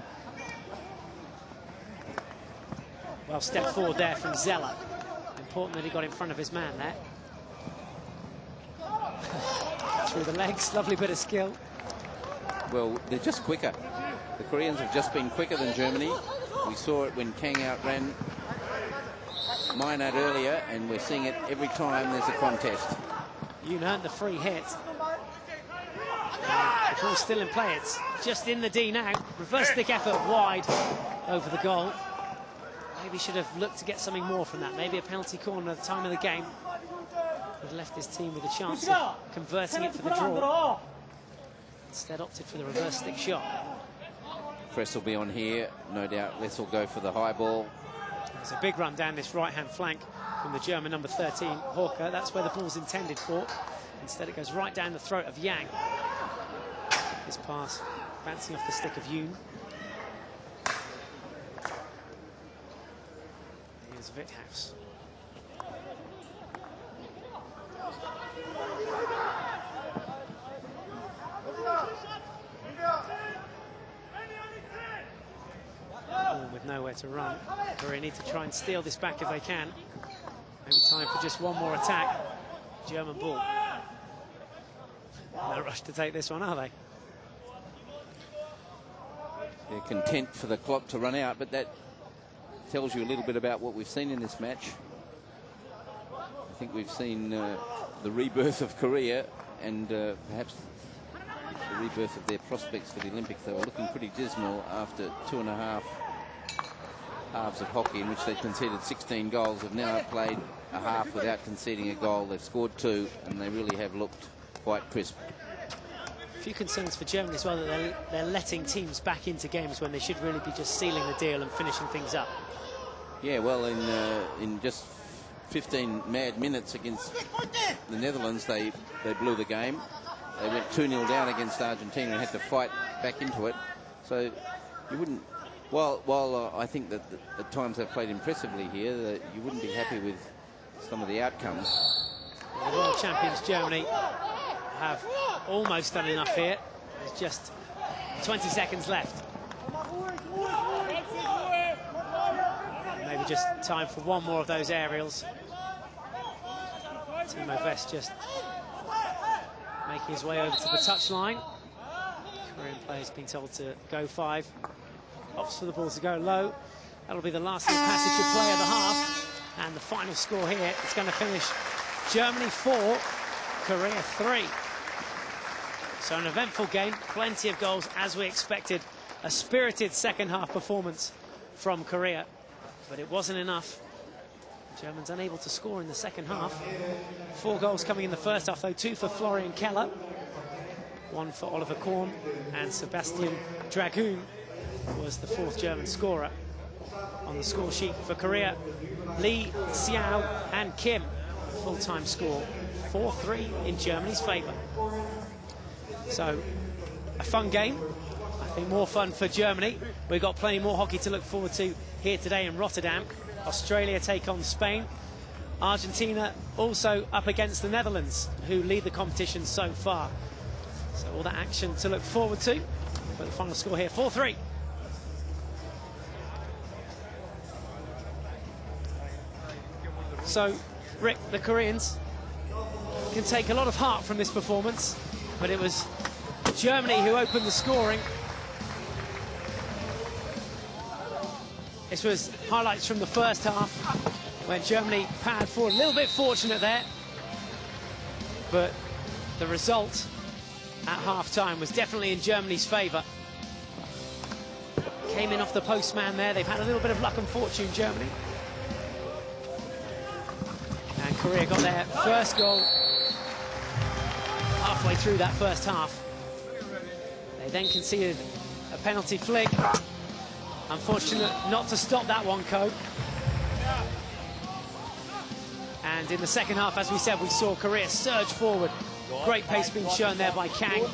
Well, step forward there from Zeller. Important that he got in front of his man there. Through the legs, lovely bit of skill. Well, they're just quicker. The Koreans have just been quicker than Germany. We saw it when Kang outran Minard earlier, and we're seeing it every time there's a contest. Yoon earned the free hit. The ball's still in play. It's just in the D now. Reverse stick effort wide over the goal. Maybe should have looked to get something more from that. Maybe a penalty corner at the time of the game. Would have left his team with a chance of converting it for the draw. Instead opted for the reverse stick shot. Press will be on here, no doubt. Let's all go for the high ball. There's a big run down this right-hand flank from the German number 13, Hawker. That's where the ball's intended for. Instead, it goes right down the throat of Yang. His pass bouncing off the stick of Yoon. Here's Witthaus. With nowhere to run, Korea need to try and steal this back if they can. Maybe time for just one more attack. German ball. No rush to take this one, are they? They're content for the clock to run out, but that tells you a little bit about what we've seen in this match. I think we've seen the rebirth of Korea and perhaps the rebirth of their prospects for the Olympics. They were looking pretty dismal after 2.5 halves of hockey in which they conceded 16 goals. They've now played a half without conceding a goal. They've scored 2, and they really have looked quite crisp. A few concerns for Germany as well, that they're letting teams back into games when they should really be just sealing the deal and finishing things up. Yeah, well, in just 15 mad minutes against the Netherlands, they blew the game. They went 2-0 down against Argentina and had to fight back into it. So you wouldn't... While I think that at times they've played impressively here, you wouldn't be happy with some of the outcomes. The world champions Germany have almost done enough here. There's just 20 seconds left. Maybe just time for one more of those aerials. Timo West just making his way over to the touchline. Korean players being told to go 5. Opts for the ball to go low. That'll be the last little passage of play of the half. And the final score here, it's going to finish Germany 4, Korea 3. So an eventful game, plenty of goals as we expected. A spirited second half performance from Korea, but it wasn't enough. The Germans unable to score in the second half. 4 goals coming in the first half though, 2 for Florian Keller, 1 for Oliver Korn, and Sebastian Dragoon was the 4th German scorer. On the score sheet for Korea, Lee, Xiao and Kim. Full-time score 4-3 in Germany's favour. So a fun game, I think more fun for Germany. We've got plenty more hockey to look forward to here today in Rotterdam. Australia take on Spain. Argentina also up against the Netherlands, who lead the competition so far. So all that action to look forward to. But the final score here, 4-3. So, Rick, the Koreans can take a lot of heart from this performance, but it was Germany who opened the scoring. This was highlights from the first half, when Germany powered forward. A little bit fortunate there, but the result at half-time was definitely in Germany's favour. Came in off the postman there. They've had a little bit of luck and fortune, Germany. And Korea got their first goal halfway through that first half. They then conceded a penalty flick. Unfortunate not to stop that one, Ko. And in the second half, as we said, we saw Korea surge forward. Great pace being shown there by Kang.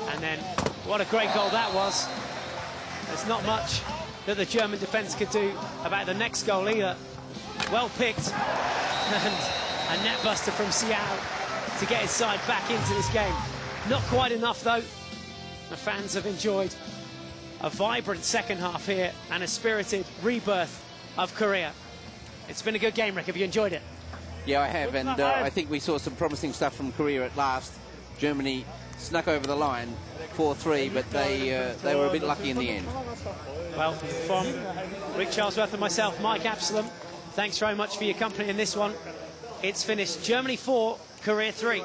And then, what a great goal that was. There's not much that the German defence could do about the next goal either. Well picked, and a net buster from Xiao to get his side back into this game. Not quite enough though. The fans have enjoyed a vibrant second half here and a spirited rebirth of Korea. It's been a good game, Rick. Have you enjoyed it? Yeah, I have, and I think we saw some promising stuff from Korea at last. Germany snuck over the line, 4-3, but they were a bit lucky in the end. Well, from Rick Charlesworth and myself, Mike Absalom, thanks very much for your company in this one. It's finished Germany 4, Korea 3.